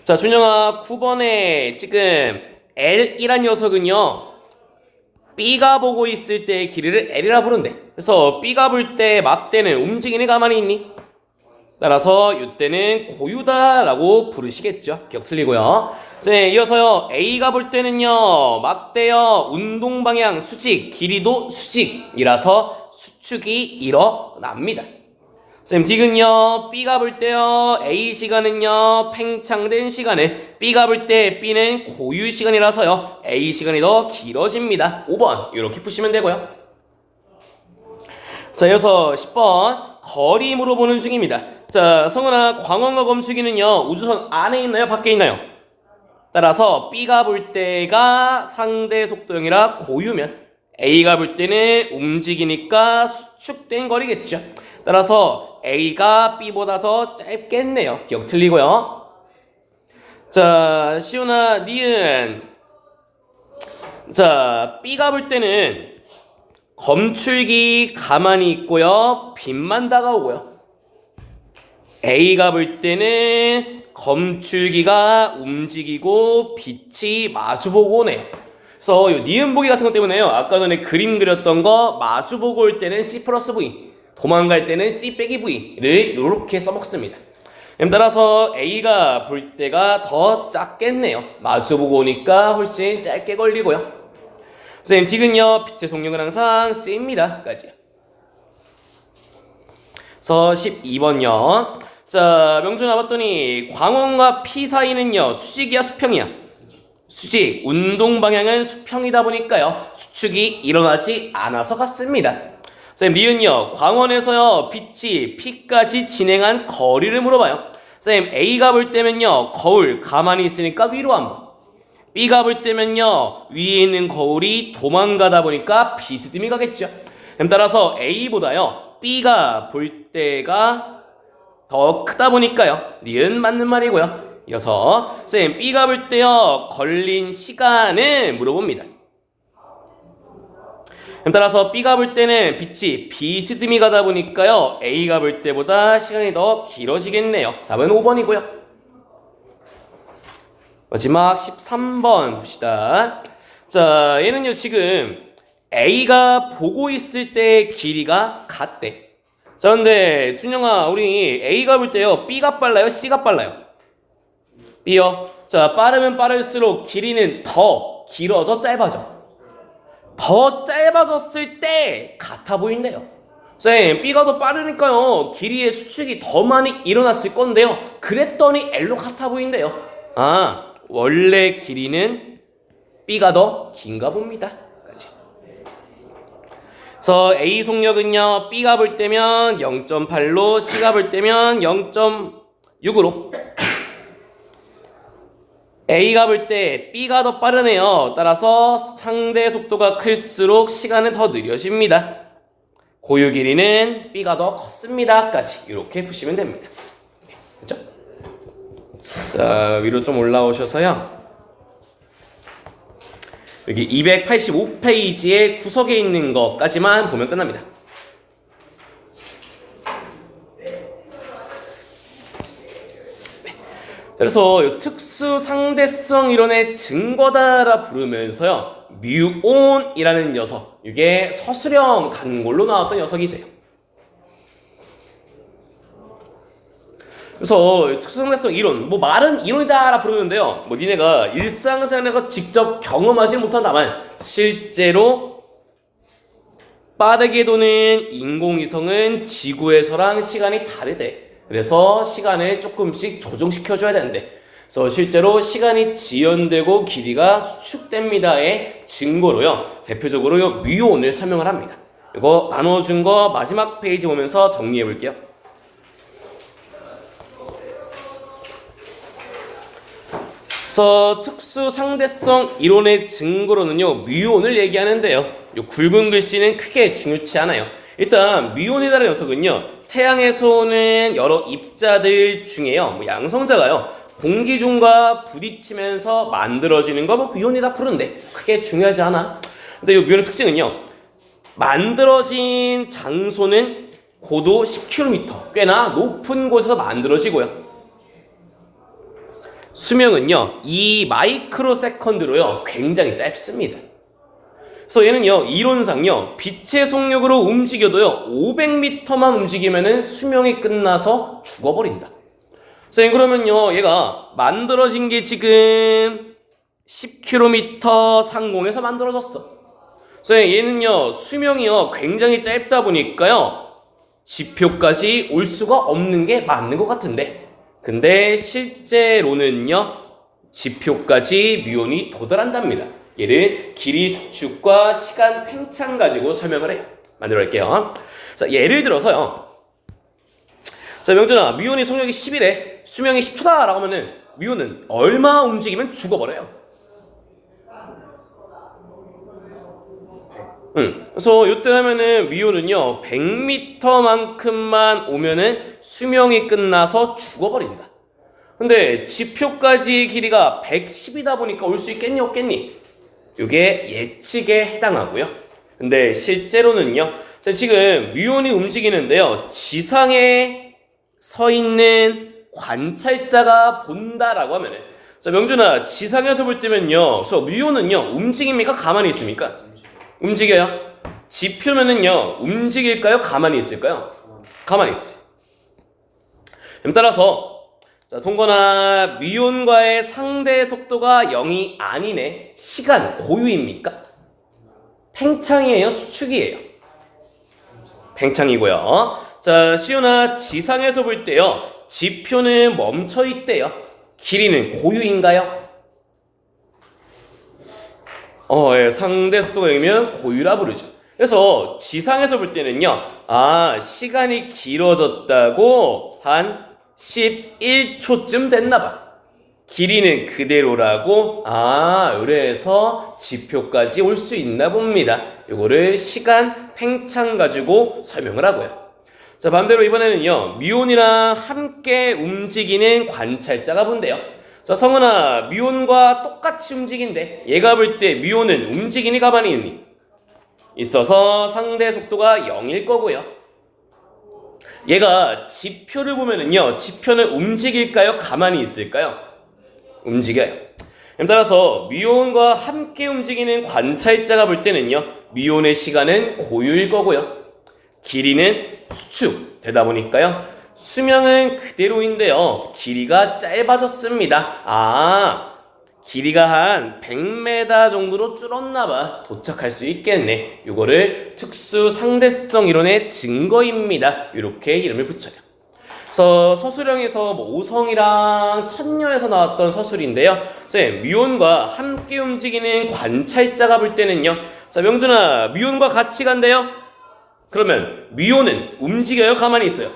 자, 준영아, 9번에 지금 L이란 녀석은요, B가 보고 있을 때의 길이를 L이라 부른대. 그래서 B가 볼 때 막대는 움직이니 가만히 있니? 따라서 이때는 고유다라고 부르시겠죠. 기억 틀리고요. 네, 이어서요, A가 볼 때는요, 막대요, 운동 방향 수직, 길이도 수직이라서 수축이 일어납니다. 쌤, D는요, B가 볼 때요, A 시간은요, 팽창된 시간을, B가 볼 때 B는 고유 시간이라서요, A 시간이 더 길어집니다. 5번 이렇게 푸시면 되고요. 자, 이어서 10번 거리 물어보는 중입니다. 자, 성은아, 광원과 검축이는요, 우주선 안에 있나요? 밖에 있나요? 따라서 B가 볼 때가 상대 속도형이라 고유면 A가 볼 때는 움직이니까 수축된 거리겠죠. 따라서 A가 B보다 더 짧겠네요. 기억 틀리고요. 자, 시훈아, 니은. 자, B가 볼 때는 검출기 가만히 있고요. 빛만 다가오고요. A가 볼 때는 검출기가 움직이고 빛이 마주보고 오네요. 그래서 이 니은 보기 같은 것 때문에요. 아까 전에 그림 그렸던 거 마주보고 올 때는 C 플러스 V, 도망갈 때는 C 빼기 V를 이렇게 써먹습니다. 따라서 A가 볼 때가 더 작겠네요. 마주보고 오니까 훨씬 짧게 걸리고요. 선생님, D는요, 빛의 속력은 항상 C입니다. 까지요. 그래서 12번요. 자, 명준아 봤더니 광원과 P 사이는요, 수직이야, 수평이야? 수직. 운동 방향은 수평이다 보니까요, 수축이 일어나지 않아서 같습니다. 선생님, 니은요, 광원에서요, 빛이 P까지 진행한 거리를 물어봐요. 선생님, A가 볼 때면요, 거울 가만히 있으니까 위로 한 번. B가 볼 때면요, 위에 있는 거울이 도망가다 보니까 비스듬히 가겠죠. 그럼 따라서 A보다요, B가 볼 때가 더 크다 보니까요, 니은 맞는 말이고요. 이어서 선생님, B가 볼 때요, 걸린 시간을 물어봅니다. 그럼 따라서 B가 볼 때는 빛이 비스듬히 가다 보니까요, A가 볼 때보다 시간이 더 길어지겠네요. 답은 5번이고요. 마지막 13번 봅시다. 자, 얘는요, 지금 A가 보고 있을 때 길이가 같대. 자, 근데 준영아, 우리 A가 볼 때요, B가 빨라요, C가 빨라요? B요. 자, 빠르면 빠를수록 길이는 더 길어져, 짧아져? 더 짧아졌을 때 같아 보인대요. 쌤, B가 더 빠르니까요, 길이의 수축이 더 많이 일어났을 건데요, 그랬더니 L로 같아 보인대요. 아, 원래 길이는 B가 더 긴가 봅니다. 그래서 A 속력은요, B가 볼 때면 0.8로, C가 볼 때면 0.6으로. A가 볼 때 B가 더 빠르네요. 따라서 상대 속도가 클수록 시간은 더 느려집니다. 고유 길이는 B가 더 컸습니다. 까지 이렇게 푸시면 됩니다. 그렇죠? 자, 위로 좀 올라오셔서요, 여기 285페이지에 구석에 있는 것까지만 보면 끝납니다. 그래서 특수 상대성 이론의 증거다라 부르면서요, 뮤온이라는 녀석, 이게 서술형 단골로 나왔던 녀석이세요. 그래서 특수상대성 이론, 뭐 말은 이론이다라 부르는데요, 뭐 니네가 일상생활에서 직접 경험하지 못한다만 실제로 빠르게 도는 인공위성은 지구에서랑 시간이 다르대. 그래서 시간을 조금씩 조정시켜줘야 되는데, 그래서 실제로 시간이 지연되고 길이가 수축됩니다의 증거로요, 대표적으로 요 뮤온을 설명을 합니다. 이거 나눠준 거 마지막 페이지 보면서 정리해 볼게요. 그래서 특수 상대성 이론의 증거로는요, 뮤온을 얘기하는데요, 요 굵은 글씨는 크게 중요치 않아요. 일단 뮤온이라는 녀석은요, 태양에서 오는 여러 입자들 중에요, 뭐 양성자가요, 공기 중과 부딪히면서 만들어지는 거 뭐 뮤온이다 부르는데 크게 중요하지 않아. 근데 이 뮤온의 특징은요, 만들어진 장소는 고도 10km, 꽤나 높은 곳에서 만들어지고요, 수명은요 2 마이크로 세컨드로요 굉장히 짧습니다. 그래서 얘는요, 이론상요, 빛의 속력으로 움직여도요 500m만 움직이면은 수명이 끝나서 죽어버린다. 선생님, 그러면요, 얘가 만들어진 게 지금 10km 상공에서 만들어졌어. 선생님, 얘는요 수명이요 굉장히 짧다 보니까요 지표까지 올 수가 없는 게 맞는 것 같은데, 근데 실제로는요 지표까지 뮤온이 도달한답니다. 얘를 길이 수축과 시간 팽창 가지고 설명을 해요. 만들어 볼게요. 자, 예를 들어서요, 자, 명준아, 미온이 속력이 10이래. 수명이 10초다 라고 하면은 미온은 얼마 움직이면 죽어버려요? 그래서 요때 하면은 미온은요 100m만큼만 오면은 수명이 끝나서 죽어버린다. 근데 지표까지 길이가 110이다 보니까 올 수 있겠니 없겠니? 요게 예측에 해당하고요. 근데 실제로는요, 자, 지금 미온이 움직이는데요, 지상에 서 있는 관찰자가 본다라고 하면은, 자, 명준아, 지상에서 볼 때면요, 그래서 미온은요 움직입니까 가만히 있습니까? 움직여요. 지표면은요 움직일까요 가만히 있을까요? 가만히 있어요. 그럼 따라서 자, 동건아, 미온과의 상대 속도가 0이 아니네. 시간 고유입니까? 팽창이에요? 수축이에요? 팽창이고요. 자, 시온아, 지상에서 볼 때요, 지표는 멈춰 있대요. 길이는 고유인가요? 예, 상대 속도가 0이면 고유라 부르죠. 그래서 지상에서 볼 때는요, 시간이 길어졌다고 한 11초쯤 됐나봐. 길이는 그대로라고, 그래서 지표까지 올 수 있나 봅니다. 요거를 시간 팽창 가지고 설명을 하고요. 자, 반대로 이번에는요, 미온이랑 함께 움직이는 관찰자가 본대요. 자, 성은아, 미온과 똑같이 움직인대. 얘가 볼 때 미온은 움직이니 가만히 있니? 있어서 상대 속도가 0일 거고요. 얘가 지표를 보면은요, 지표는 움직일까요? 가만히 있을까요? 움직여요. 따라서 미온과 함께 움직이는 관찰자가 볼 때는요, 미온의 시간은 고유일 거고요. 길이는 수축되다 보니까요, 수명은 그대로인데요, 길이가 짧아졌습니다. 길이가 한 100m 정도로 줄었나봐. 도착할 수 있겠네. 요거를 특수 상대성 이론의 증거입니다. 이렇게 이름을 붙여요. 그래서 서술형에서 오성이랑 천녀에서 나왔던 서술인데요, 미온과 함께 움직이는 관찰자가 볼 때는요, 자, 명준아, 미온과 같이 간대요? 그러면 미온은 움직여요? 가만히 있어요?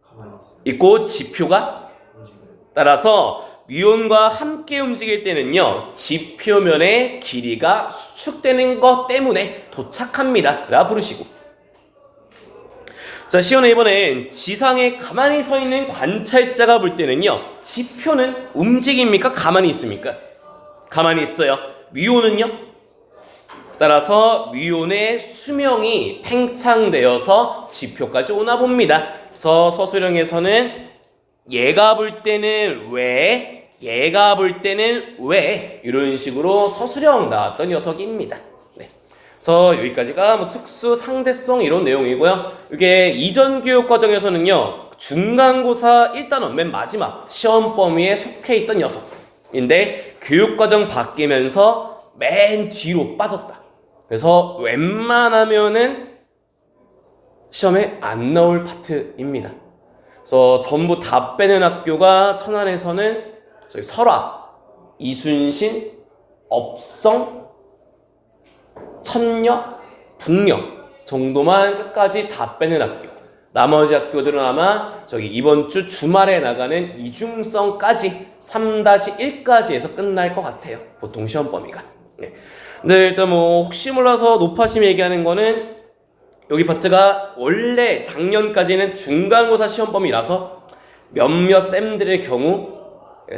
가만히 있어요. 있고 지표가? 움직여요. 따라서 미온과 함께 움직일 때는요, 지표면의 길이가 수축되는 것 때문에 도착합니다 라 부르시고, 자, 시연은 이번엔 지상에 가만히 서 있는 관찰자가 볼 때는요, 지표는 움직입니까 가만히 있습니까? 가만히 있어요. 미온은요? 따라서 미온의 수명이 팽창되어서 지표까지 오나 봅니다. 그래서 서술형에서는 얘가 볼 때는 왜, 얘가 볼 때는 왜, 이런 식으로 서술형 나왔던 녀석입니다. 네. 그래서 여기까지가 특수 상대성 이런 내용이고요. 이게 이전 교육 과정에서는요, 중간고사 1단원 맨 마지막 시험 범위에 속해 있던 녀석인데, 교육 과정 바뀌면서 맨 뒤로 빠졌다. 그래서 웬만하면은 시험에 안 나올 파트입니다. 그래서 전부 다 빼는 학교가 천안에서는 저기 설화, 이순신, 업성, 천녀, 북녀 정도만 끝까지 다 빼는 학교. 나머지 학교들은 아마 저기 이번 주 주말에 나가는 이중성까지 3-1까지 해서 끝날 것 같아요. 보통 시험 범위가. 네. 근데 일단 혹시 몰라서 노파심 얘기하는 거는, 여기 파트가 원래 작년까지는 중간고사 시험 범위라서 몇몇 쌤들의 경우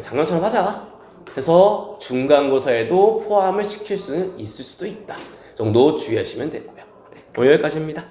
작년처럼 하자 해서 중간고사에도 포함을 시킬 수는 있을 수도 있다 정도 주의하시면 되고요. 오늘 여기까지입니다.